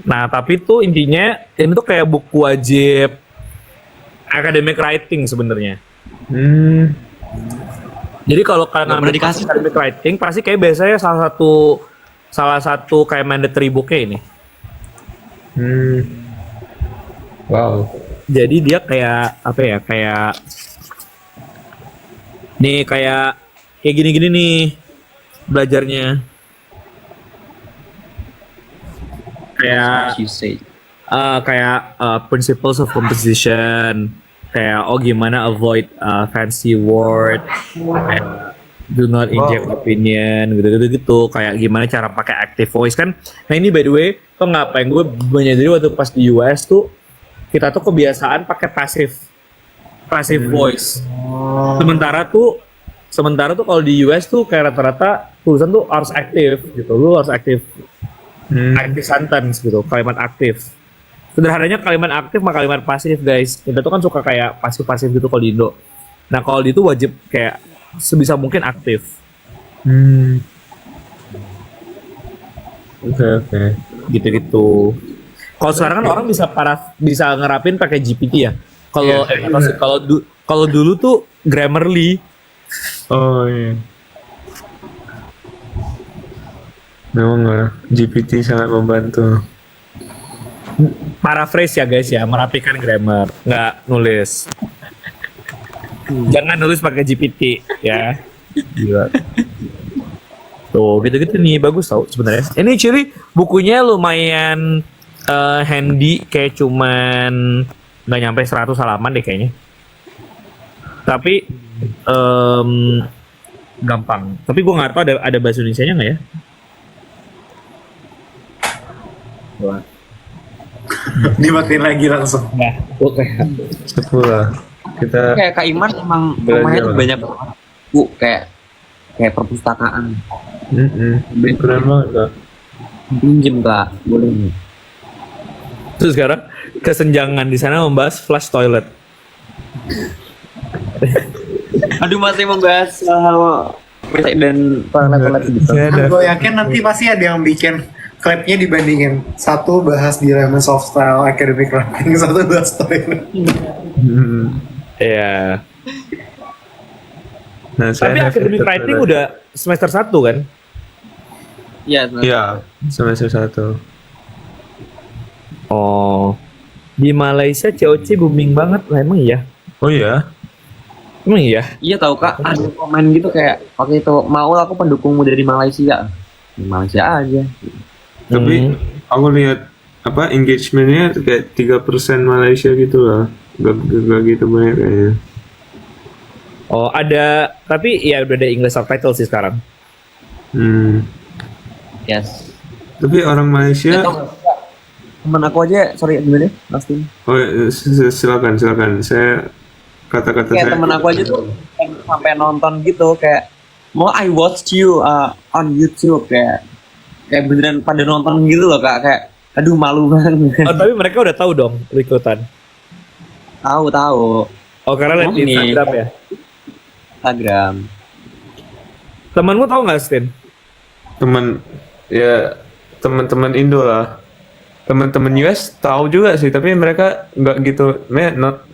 Nah, tapi tuh intinya ini tuh kayak buku wajib academic writing sebenarnya. Jadi kalau kalian Nggak ambil pernah dikasih. academic writing, pasti kayak biasanya salah satu kayak mandatory booknya ini. Wow. Jadi dia kayak apa ya? Kayak gini-gini nih belajarnya. Kayak You say. Principles of composition, kayak gimana avoid fancy word, kayak do not inject opinion gitu, kayak gimana cara pakai active voice kan. Nah ini by the way tuh ngapain gue menyadari waktu pas di US tuh kita tuh kebiasaan pakai passive voice. Sementara tuh kalau di US tuh kayak rata-rata tulisan tuh harus aktif gitu, lu harus aktif active sentence gitu, kalimat aktif. Sederhananya kalimat aktif sama kalimat pasif guys. Kita tuh kan suka kayak pasif gitu kalau di Indo. Nah kalau di itu wajib kayak sebisa mungkin aktif. Oke. Gitu. Kalau sekarang kan orang bisa ngerapin pakai GPT ya. Kalau kalau dulu tuh Grammarly. Oh iya. Memang GPT sangat membantu. Paraphrase ya guys ya, merapikan grammar, nggak nulis. Jangan nulis pakai GPT ya. Gila. Tuh gitu-gitu nih, bagus tau sebenarnya. Ini ciri bukunya lumayan handy, kayak cuman nggak nyampe 100 halaman deh kayaknya. Tapi gampang. Tapi gue nggak tahu ada bahasa Indonesianya nggak ya? Wah. Dimatiin lagi langsung. Nah, oke. Sepuluh. Kita Kayak Kak Iman emang Belajar rumahnya tuh lah. banyak buku kayak perpustakaan. keren banget Kak. Pinjem Kak, boleh. Terus sekarang kesenjangan di sana membahas flush toilet. Aduh masih membahas hal dan toilet gitu. Gue yakin nanti pasti ada yang bikin klipnya dibandingin. Satu bahas di Elements of Style Academic Writing, satu bahas toilet. Iya. Nah, Tapi academic writing udah semester 1 kan? Iya, Iya, semester 1. Oh. Di Malaysia COC booming banget lah, emang iya? Oh iya? Emang iya? Iya tahu Kak, ada komen gitu kayak waktu itu mau aku pendukungmu dari Malaysia. Di Malaysia aja. Tapi aku lihat apa engagementnya kayak 3% Malaysia gitu lah, gak gitu banyak kayaknya. Oh, ada, tapi ya udah ada English subtitle sih sekarang. Yes. Tapi orang Malaysia, Temen aku aja, sorry gimana pasti. oh silakan saya kata-kata Kayak saya temen aku aja tuh yang sampai nonton gitu kayak mau I watched you on YouTube kayak beneran pada nonton gitu loh kak, kayak aduh malu banget. Oh, tapi mereka udah tahu dong ikutan. Tahu Oh, karena lihat di Ini. Instagram ya. Instagram. Temanmu tahu nggak, Stin? teman-teman Indo lah. Teman-teman US tahu juga sih, tapi mereka nggak gitu.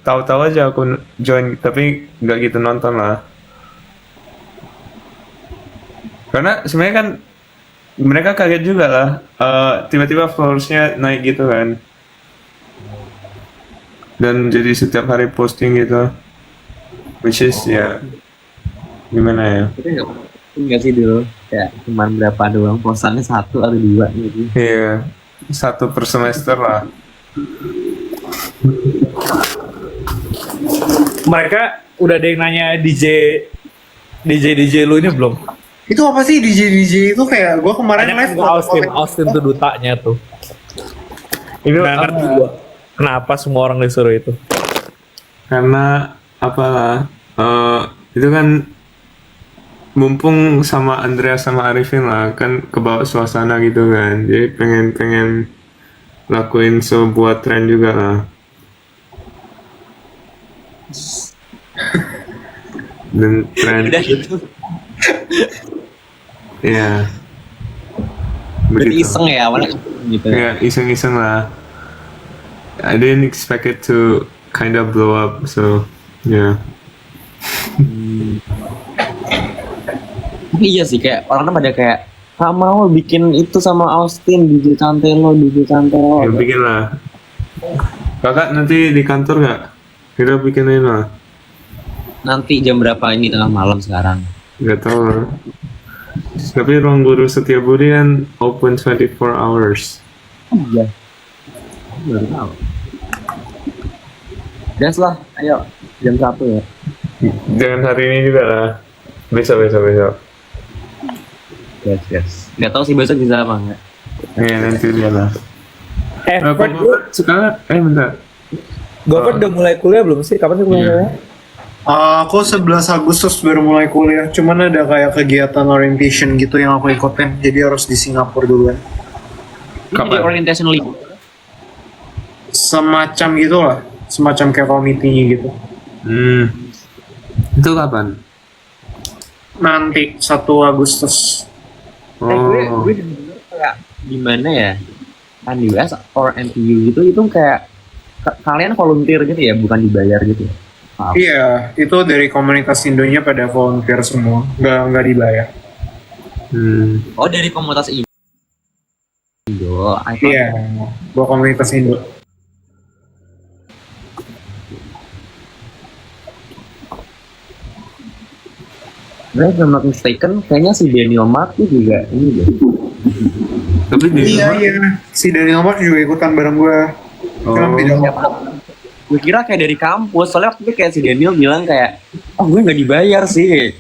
Tahu-tahu aja aku join, tapi nggak gitu nonton lah. Karena sebenarnya kan mereka kaget juga lah. Tiba-tiba followersnya naik gitu kan. Dan jadi setiap hari posting gitu. Which is ya gimana ya? Itu enggak sih dulu kayak cuman berapa doang posannya 1 atau 2 gitu. Iya, 1 per semester lah. Mereka udah ada yang nanya DJ lu ini belum? Itu apa sih DJ itu kayak gue kemarin Tanya live kan Austin tuh dutanya tuh. Itu Nggak ngerti gua. Kenapa semua orang disuruh itu? karena apalah, itu kan mumpung sama Andrea sama Arifin lah, kan kebawa suasana gitu kan, jadi pengen lakuin sebuah tren juga lah. Dan tren Udah gitu. ya Berarti begitu. iseng ya awalnya gitu. Ya iseng-iseng lah. I didn't expect it to kind of blow up, so yeah. Tapi iya sih kayak orang pada kayak Kak mau bikin itu sama Austin DJ Cantelo. Ya bikin lah. Kakak nanti di kantor nggak? Kita bikinin lah. Nanti jam berapa ini tengah malam sekarang? Nggak tahu lah. Tapi ruang guru Setiabudi kan open 24 hours. Iya. Baru tahu. Gas lah, ayo jam 1 ya. Jangan hari ini juga lah. Besok. Yes. Gak tahu sih besok bisa apa enggak. Ya nanti lihat lah. Fred, Sekarang, bentar. Gofert udah mulai kuliah belum sih? Kapan sih mulai Iya. kuliah? Aku 11 Agustus baru mulai kuliah, cuman ada kayak kegiatan orientation gitu yang aku ikutin, jadi harus di Singapura duluan. Ini jadi Kapan? orientation league. Semacam gitu lah, semacam kayak committee gitu. Itu kapan? Nanti 1 Agustus. Gue Oh, denger kayak gimana ya? Kan US or NTU gitu itu kayak kalian volunteer gitu ya, bukan dibayar gitu ya. Maaf. Iya, itu dari komunitas Indonya pada volunteer semua, nggak dibayar. Oh dari komunitas Indo. I thought- Iya, buat komunitas Indo. If I'm not mistaken, kayaknya si Daniel Mark tuh juga ini deh. tapi di Iya, si Daniel Mark juga ikutan bareng gue. Cuman Oh. beda Gue kira kayak dari kampus, soalnya waktu itu kayak si Daniel bilang kayak, oh gue nggak dibayar sih.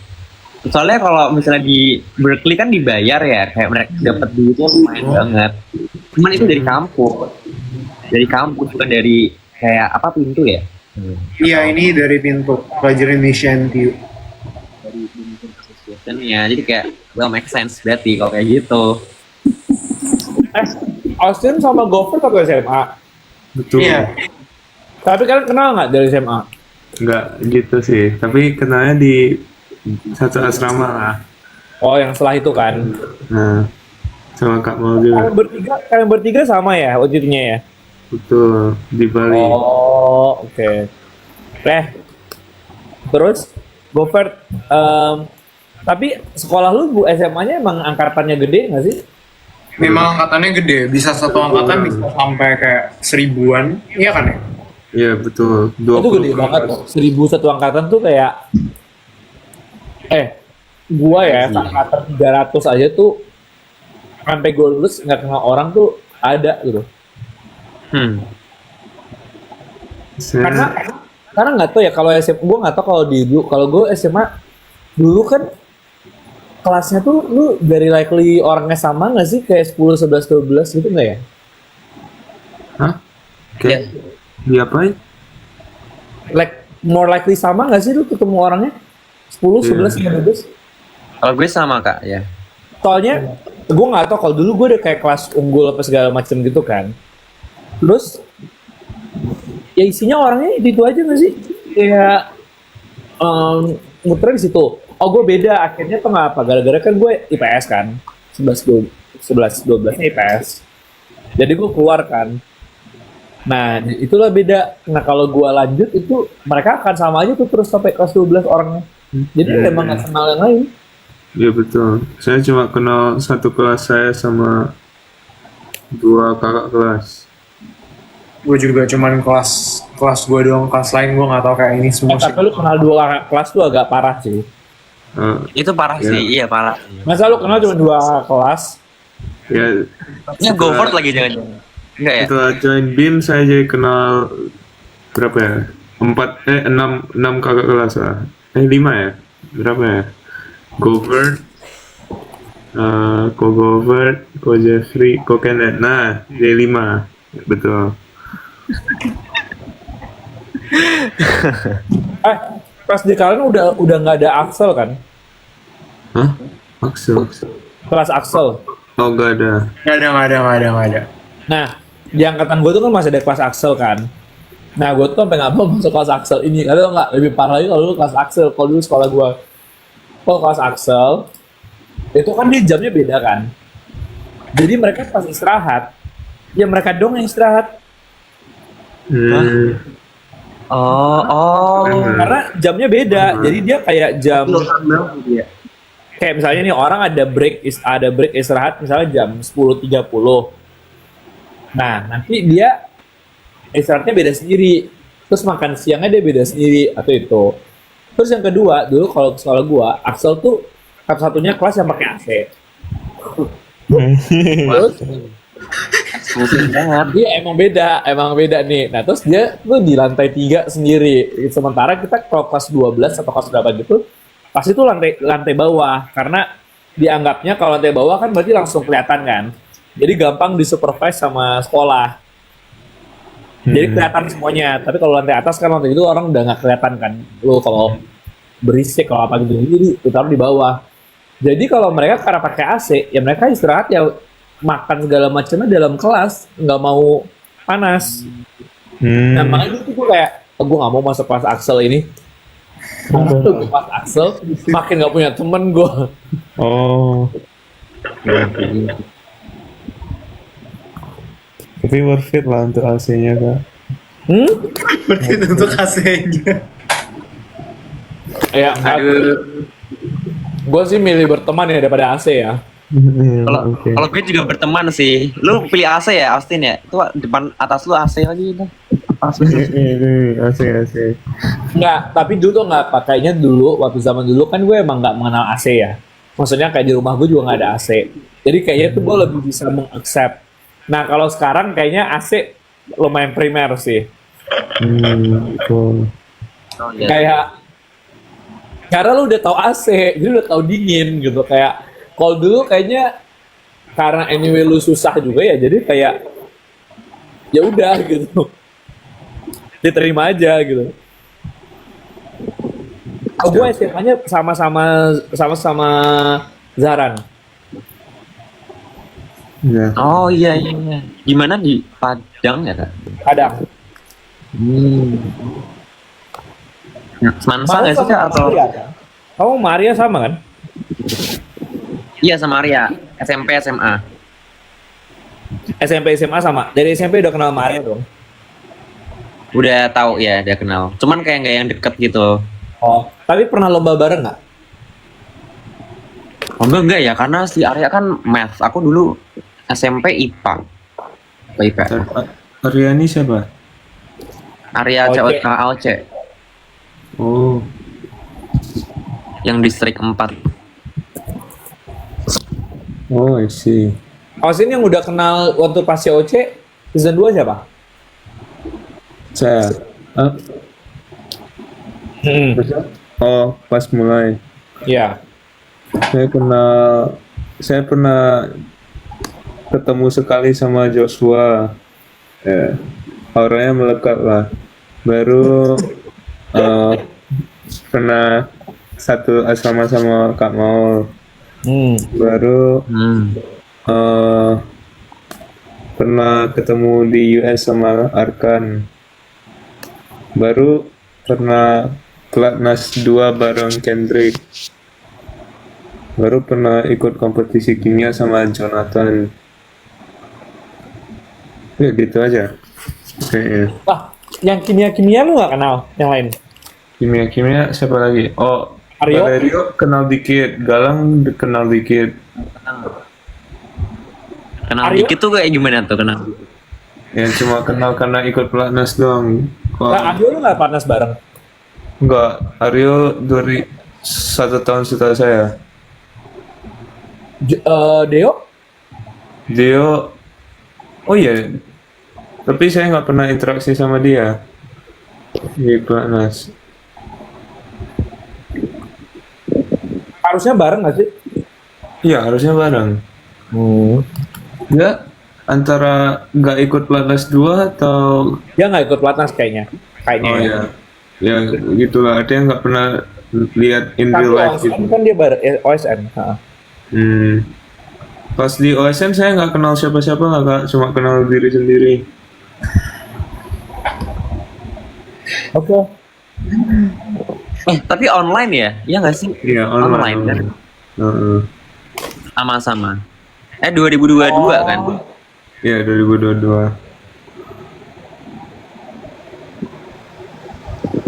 Soalnya kalau misalnya di Berkeley kan dibayar ya, kayak mereka dapat duitnya lumayan banget. Cuman itu dari kampus bukan dari kayak apa pintu ya. Iya, ini dari pintu pelajar Indonesia NTU. Dari pintu association-nya, jadi kayak well make sense berarti kalau kayak gitu. Austin sama Gofert atau SMA? Betul. Iya, Tapi kalian kenal nggak dari SMA? Nggak gitu sih, tapi kenalnya di satu asrama lah. Oh, yang setelah itu kan. Nah, sama Kak Mal juga. Kalian bertiga sama ya wujudnya ya? Betul, di Bali. Oh, oke. Terus Gofert, tapi sekolah lu Bu SMA-nya emang angkatannya gede nggak sih? memang angkatannya gede, bisa satu angkatan bisa sampai kayak 1000-an, iya kan ya? Iya, betul. Itu gede banget loh. 1001 angkatan tuh kayak gua ya angkatan 300 aja tuh sampai gue lulus nggak kenal orang tuh ada gitu. Hmm. Karena Saya, karena nggak tahu ya kalau SMA, gue nggak tahu kalau di dulu, kalau gue SMA dulu kan kelasnya tuh lu very likely orangnya sama nggak sih, kayak 10, 11, 12 gitu nggak ya? hah? Kayak diapain? Like more likely sama nggak sih lu ketemu orangnya 10, 11, Iya. 12? Kalau gue sama kak ya. Soalnya gue nggak tahu, kalau dulu gue udah kayak kelas unggul apa segala macam gitu kan. Terus ya isinya orangnya itu aja nggak sih? Kayak muter di situ. Oh gue beda akhirnya tuh nggak apa? Gara-gara kan gue IPS kan, 11, 12 nya IPS. Jadi gue keluar kan. Nah itulah beda. Nah kalau gue lanjut itu mereka akan sama aja tuh terus sampai kelas 12 orangnya. Jadi emang nggak kenal yang lain. Iya betul. Saya cuma kenal satu kelas saya sama 2 kakak kelas. Gue juga cuman kelas gue doang, kelas lain gue nggak tahu kayak ini semua sih. Tapi lu kenal 2 kakak kelas tuh agak parah sih. Eh, Itu parah Iya. sih, iya parah. Masa lu kenal cuma 2 kakak kelas? ya Ini Govert lagi jangan-jangan. Enggak ya? setelah join BIM saya jadi kenal berapa ya? 6 kakak kelas lah. 5 ya? Berapa ya? Govert, Ko Govert, Ko Jeffrey, Ko Kenneth. Nah, jadi 5. Betul. Pas di kalian udah nggak ada Axel kan? Hah? Axel? Kelas Axel. Oh, gak ada. Nggak ada. Nah, di angkatan gue tuh kan masih ada kelas Axel kan. Nah, gue tuh sampai nggak mau masuk kelas Axel ini. Kalau nggak lebih parah lagi kalau lu kelas Axel. Kalau dulu sekolah gue, kalau kelas Axel itu kan dia jamnya beda kan. Jadi mereka pas istirahat, ya mereka dong yang istirahat. Hmm. Oh. Karena jamnya beda. Jadi dia kayak jam, kayak misalnya nih orang ada break istirahat misalnya jam 10.30. Nah, nanti dia istirahatnya beda sendiri. Terus makan siangnya dia beda sendiri atau itu. Terus yang kedua, dulu kalau sekolah gua, Axel tuh satu-satunya kelas yang pakai AC. Terus Eksklusif banget. dia emang beda nih. Nah, terus dia tuh di lantai 3 sendiri. Sementara kita kalau kelas 12 atau kelas berapa gitu, pasti itu lantai bawah, karena dianggapnya kalau lantai bawah kan berarti langsung kelihatan kan. Jadi gampang disupervise sama sekolah. Jadi kelihatan semuanya. Tapi kalau lantai atas kan lantai itu orang udah nggak kelihatan kan. Lu kalau berisik kalau apa gitu, jadi ditaruh di bawah. Jadi kalau mereka karena pakai AC, ya mereka istirahat ya makan segala macamnya dalam kelas, nggak mau panas. Nah makanya itu gue kayak, gue nggak mau masuk kelas Axel ini. Karena tuh kelas Axel makin nggak punya temen gue. Oh. Tapi worth it lah untuk AC-nya kak. Berarti untuk AC-nya. Ya, gue sih milih berteman ya daripada AC ya. Kalau kalau gue juga berteman sih. Lu pilih AC ya, Austin ya? Itu depan atas lu AC lagi itu. AC. Enggak, tapi dulu tuh nggak pakainya dulu, waktu zaman dulu kan gue emang nggak mengenal AC ya. Maksudnya kayak di rumah gue juga nggak ada AC. Jadi kayaknya tuh gue lebih bisa mengaccept. Nah kalau sekarang kayaknya AC lumayan primer sih. Betul. Oh, iya. Kayak karena lu udah tahu AC, jadi udah tahu dingin gitu. Kayak kalau dulu kayaknya karena anyway lu susah juga ya, jadi kayak ya udah gitu. Diterima aja gitu. Oh, gue SMA-nya sama-sama Zaran. Ya. Oh iya. Gimana di Padang ya kak? Kadang. Semansa nggak sih kak atau? Maria, kan? Kamu Maria sama kan? Iya sama Arya. SMP SMA. SMP SMA sama. Dari SMP udah kenal Maria dong. Udah tahu ya, udah kenal. Cuman kayak nggak yang deket gitu. Oh, tapi pernah lomba bareng nggak? Oh enggak ya, karena si Arya kan math. Aku dulu SMP IPA. Apa IPA? Aryani siapa? Arya Oce. COC Oh, yang distrik 4. I see. Austin yang udah kenal waktu pas COC season 2 siapa? Saya, ah, Hmm. oh pas mulai, Ya. saya pernah ketemu sekali sama Joshua. Ya, auranya melekat lah. Baru eh, pernah satu asrama sama Kak Maul. Hmm. Baru Hmm. eh, pernah ketemu di US sama Arkan. Baru pernah Pelatnas 2 bareng Kendrick. Baru pernah ikut kompetisi kimia sama Jonathan. Ya gitu aja. Kayaknya. Ah, yang kimia lu nggak kenal yang lain? Kimia siapa lagi? Oh, Aryo? Valerio kenal dikit, Galang kenal dikit. Kenal Aryo? dikit tuh kayak gimana tuh kenal? Ya cuma kenal karena ikut Pelatnas doang. Nah, Aryo lu nggak partner bareng? Enggak, Aryo dari 1 tahun setelah saya. Deo? Dia, oh iya, tapi saya nggak pernah interaksi sama dia di Pelatnas. Harusnya bareng nggak sih? Iya harusnya bareng. Dia antara nggak ikut Pelatnas 2 atau Dia nggak ikut pelatnas kayaknya. Kayaknya. oh ya. ya, ya gitulah. Dia nggak pernah lihat in Tapi real life OSN gitu. kan dia bareng OSN. Ha. Pas di OSN saya nggak kenal siapa-siapa nggak kak, cuma kenal diri sendiri. Oke. Tapi online ya? Iya nggak sih? Iya online. Online, kan? Heeh. Sama-sama. 2022 kan? Iya 2022.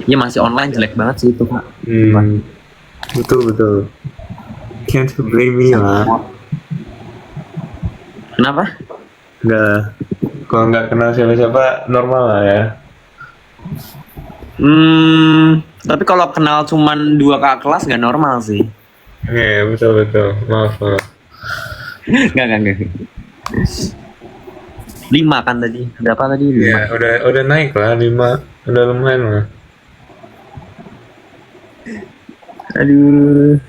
Iya masih online jelek banget sih itu Pak. Betul. Can't blame me lah. Kenapa? Nggak, kalau nggak kenal siapa-siapa normal lah ya. Tapi kalau kenal cuman 2 kakak kelas nggak normal sih. Iya betul. Maaf. Nggak. 5 kan tadi. Berapa tadi? 5. Iya udah naik lah 5, udah lumayan lah. Aduh.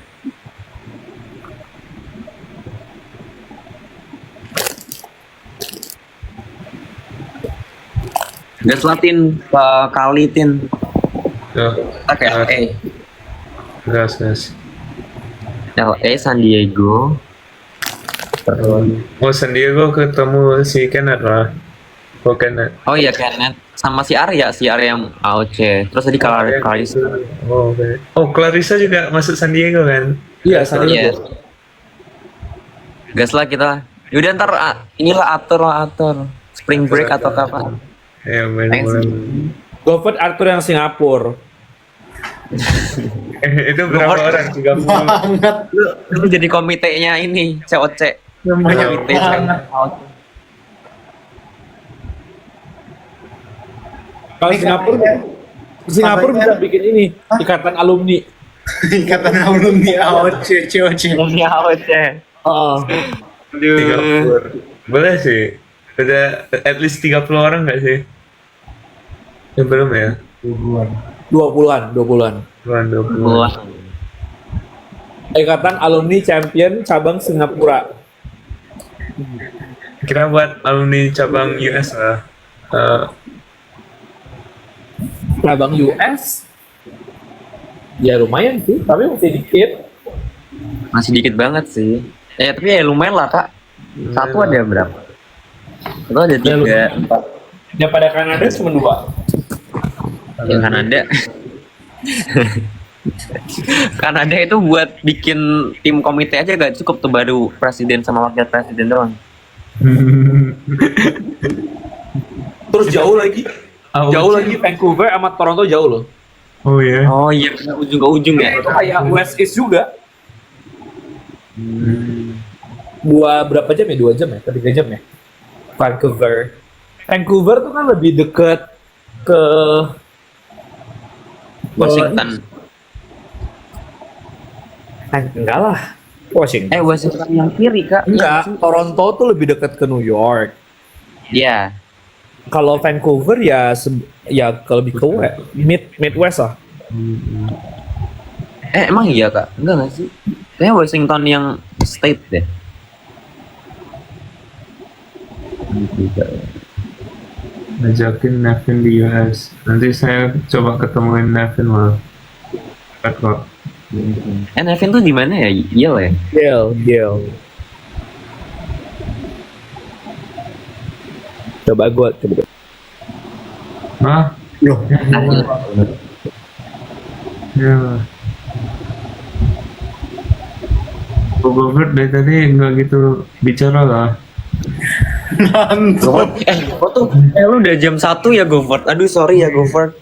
Gas latin kalitin. Tuh, Oke, gas. LA San Diego. Oh San Diego ketemu si Kenneth lah. Oh Kenneth. Oh iya Kenneth sama si Arya yang AOC. Terus tadi Clarissa. Oh oke. Oh Clarissa juga masuk San Diego kan? Iya, sana Iya. itu. Gas lah kita. Yaudah ntar inilah atur. Spring break atau kapan? Ya Thanks. boleh. Gue vote Arthur yang Singapura. Itu berapa orang? 30. Banget. Lu jadi komitenya ini COC. Banyak Komite banget. AOC. Kalau Singapura bisa bikin ini ikatan alumni. Ikatan alumni AOC, COC. Ini AOC. Oh. 30. Boleh sih. Udah at least 30 orang nggak sih? Ya belum ya? 20-an. Belum 20. Wah. Ikatan alumni champion cabang Singapura. Kira buat alumni cabang US lah. Cabang US. Ya lumayan sih, tapi masih dikit. Masih dikit banget sih. Tapi ya lumayan lah kak. Satu ada berapa? Satu ada 3, 4. Ya pada Kanada cuma 2. Yang Kanada. Kanada itu buat bikin tim komite aja gak cukup tuh, baru presiden sama wakil presiden doang. Terus jauh lagi. Jauh lagi Vancouver sama Toronto jauh loh. Oh ya. Oh iya, ujung ke ujung ya. Itu kayak West East juga. Berapa jam ya? 2 jam ya? 3 jam ya? Vancouver tuh kan lebih deket ke Washington. enggak lah. Washington. Washington yang kiri kak. Enggak, Toronto tuh lebih dekat ke New York. Iya. kalau Vancouver ya ya kalau lebih ke Midwest lah. Emang iya kak? Enggak nggak sih? Kayaknya Washington yang state deh. Ngajakin Nevin di US. Nanti saya coba ketemuin Nevin lah. Kok. Nevin tuh di mana ya? Yale ya? Yale. Coba gue coba. Hah? Loh, Ya. Gobert dari tadi nggak gitu bicara lah. mantap. Kok tuh? Lu udah jam 1 ya Govert? Aduh sorry ya Govert.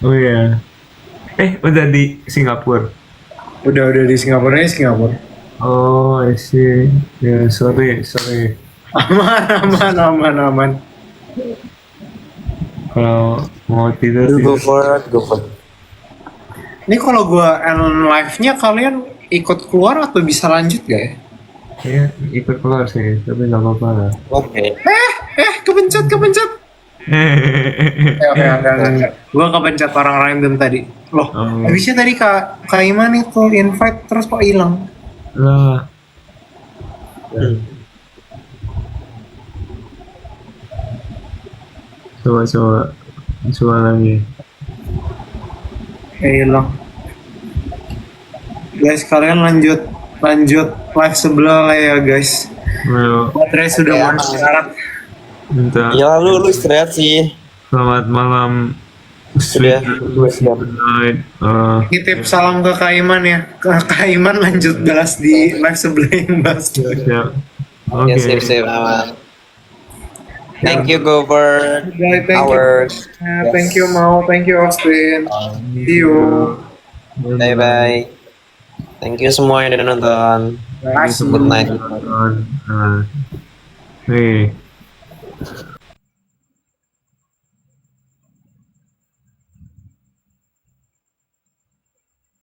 Oh iya. Udah di Singapura. Udah di Singapura. Oh, I see. Ya, sorry. Aman. Kalau mau tidur tidur. Govert. Ini kalau gua end live-nya kalian ikut keluar atau bisa lanjut gak ya? Ya, ikut keluar sih, tapi nggak apa-apa lah. Oke. Kepencet. Enggak. Gua kepencet orang random tadi. Loh, Oh. habisnya tadi Kak Iman itu invite terus kok hilang. Lah. Coba lagi. Hilang. Guys, kalian lanjut live sebelah lah ya guys. Ayo, Baterai sudah mau syarat. minta Ya lu istirahat sih. selamat malam. Sudah. Good night. Nitip salam ke Kak Iman ya. Kak Iman lanjut balas di live sebelah yang bahas. Siap. Ya sip aman. Thank you Govert. Thank you. Hours. Thank you Mau, thank you Austin. See you. Bye. Thank you semua yang udah nonton. Bye. Good night. Hey.